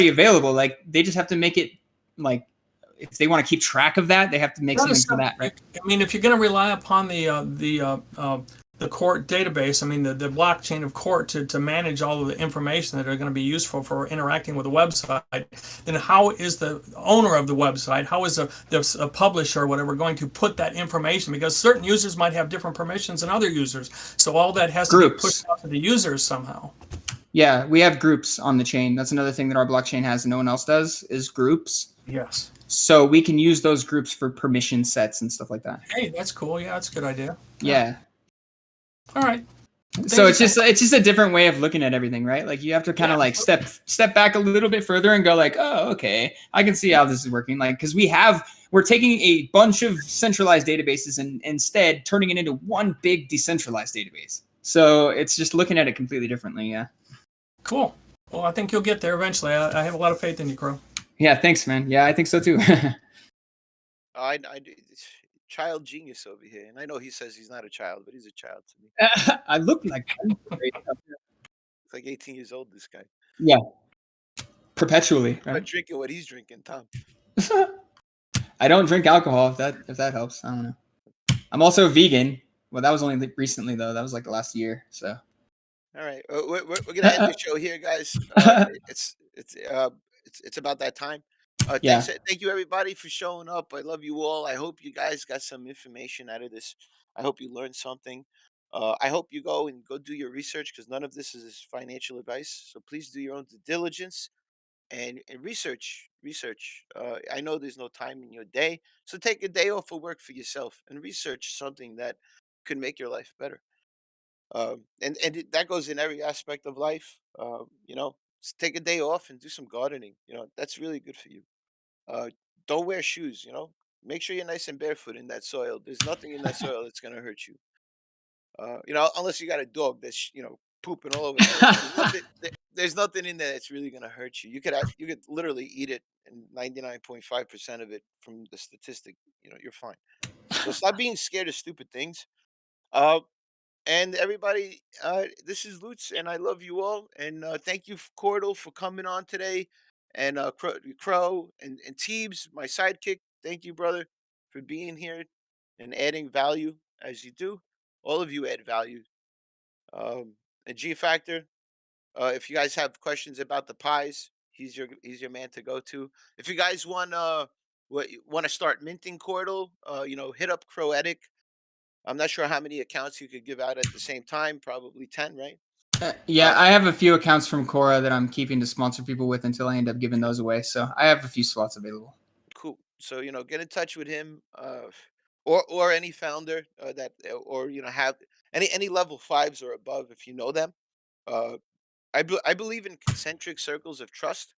available. Like they just have to make it like, if they want to keep track of that, they have to make something for that, right? I mean, if you're going to rely upon the Court database, I mean, the blockchain of Court to manage all of the information that are going to be useful for interacting with the website, then how is the owner of the website, how is a publisher or whatever going to put that information? Because certain users might have different permissions than other users. So all that has to be pushed out to the users somehow. Yeah, we have groups on the chain. That's another thing that our blockchain has and no one else does, is groups. Yes. So we can use those groups for permission sets and stuff like that. Hey, that's cool. Yeah, that's a good idea. Yeah. All right. So it's just a different way of looking at everything, right? Like you have to kind of like step back a little bit further and go like, oh, okay, I can see how this is working. Like, because we're taking a bunch of centralized databases and instead turning it into one big decentralized database. So it's just looking at it completely differently. Yeah. Cool. Well, I think you'll get there eventually. I have a lot of faith in you, Crow. Yeah. Thanks, man. Yeah, I think so too. I child genius over here, and I know he says he's not a child, but he's a child to me. I look like He's like 18 years old, this guy. Yeah, perpetually. Right? Not drinking what he's drinking, Tom. I don't drink alcohol. If that helps, I don't know. I'm also vegan. Well, that was only recently though. That was like the last year. So. All right, we're gonna end the show here, guys. It's about that time. Yeah. Thank you everybody for showing up. I love you all. I hope you guys got some information out of this. I hope you learned something. I hope you go do your research because none of this is financial advice. So please do your own due diligence and research. I know there's no time in your day, so take a day off of work for yourself and research something that could make your life better. That goes in every aspect of life. Take a day off and do some gardening. That's really good for you. Uh, don't wear shoes. Make sure you're nice and barefoot in that soil. There's nothing in that soil that's gonna hurt you. Unless you got a dog that's pooping all over the place. There's nothing in there that's really gonna hurt you. You could literally eat it, and 99.5% of it, from the statistic, you're fine. So stop being scared of stupid things. Uh, and everybody, this is Lutz, and I love you all. And thank you, Cordell, for coming on today, and Crow and Teebs, my sidekick. Thank you, brother, for being here and adding value as you do. All of you add value. And G Factor, if you guys have questions about the pies, he's your man to go to. If you guys want to start minting Cordell, hit up Croetic. I'm not sure how many accounts you could give out at the same time. Probably 10, right? Yeah, Uh, I have a few accounts from Quora that I'm keeping to sponsor people with until I end up giving those away. So I have a few slots available. cool. So get in touch with him, or any founder or have any level fives or above if you know them. Uh, I believe in concentric circles of trust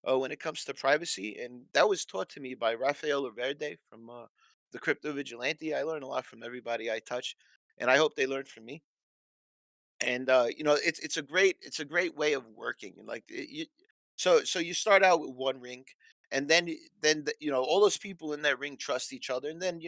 when it comes to privacy, and that was taught to me by Rafael Verde from the Crypto Vigilante. I learn a lot from everybody I touch, and I hope they learn from me. And it's a great way of working. And like so you start out with one ring, and then all those people in that ring trust each other, and then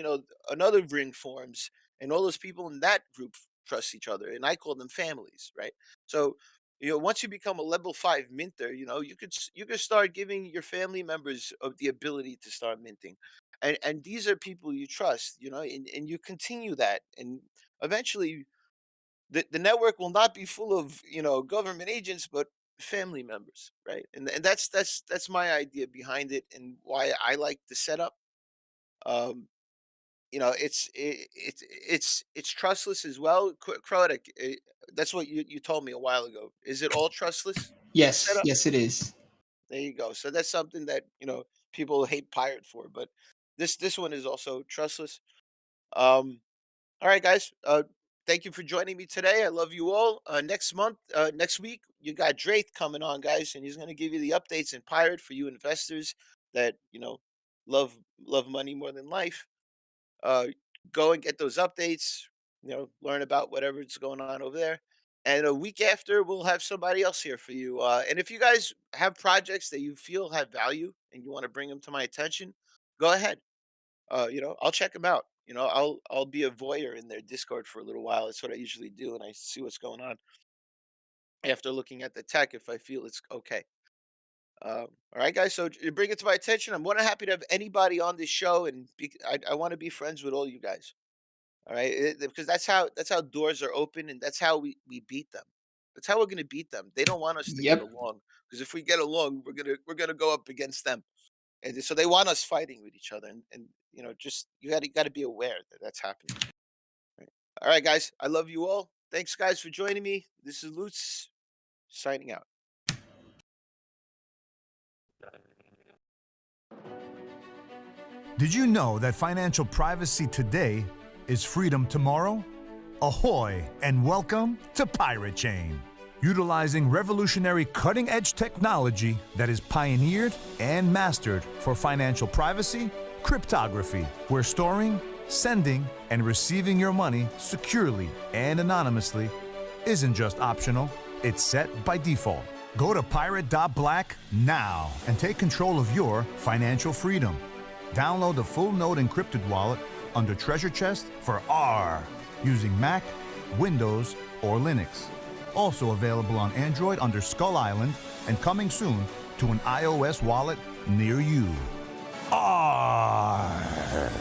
another ring forms, and all those people in that group trust each other, and I call them families, right? So once you become a level 5 minter, you could start giving your family members of the ability to start minting, and these are people you trust, and you continue that, and eventually the network will not be full of government agents, but family members, right? And that's my idea behind it, and why I like the setup. um it's trustless as well. Croatic, that's what you told me a while ago. Is it all trustless, the Yes, setup? yes, it is. There you go. So that's something that people hate pirate for, but this one is also trustless. um all right, guys. Thank you for joining me today. I love you all. Next week, you got Drake coming on, guys, and he's going to give you the updates in Pirate for you investors that love money more than life. Uh, Go and get those updates. Learn about whatever's going on over there. And a week after, we'll have somebody else here for you. And if you guys have projects that you feel have value and you want to bring them to my attention, go ahead. I'll check them out. I'll be a voyeur in their Discord for a little while. That's what I usually do, and I see what's going on after looking at the tech if I feel it's okay. All right, guys. So you bring it to my attention. I'm more than happy to have anybody on this show, and I want to be friends with all you guys. All right, because that's how doors are open, and that's how we beat them. That's how we're gonna beat them. They don't want us to get Yep. along, because if we get along, we're gonna go up against them. And so they want us fighting with each other, and just you got to be aware that that's happening. Right. All right, guys. I love you all. Thanks, guys, for joining me. This is Lutz signing out. Did you know that financial privacy today is freedom tomorrow? Ahoy and welcome to Pirate Chain. Utilizing revolutionary cutting-edge technology that is pioneered and mastered for financial privacy, cryptography, where storing, sending, and receiving your money securely and anonymously isn't just optional, it's set by default. Go to pirate.black now and take control of your financial freedom. Download the full node encrypted wallet under Treasure Chest for ARRR using Mac, Windows, or Linux. Also available on Android under Skull Island and coming soon to an iOS wallet near you. ARRR.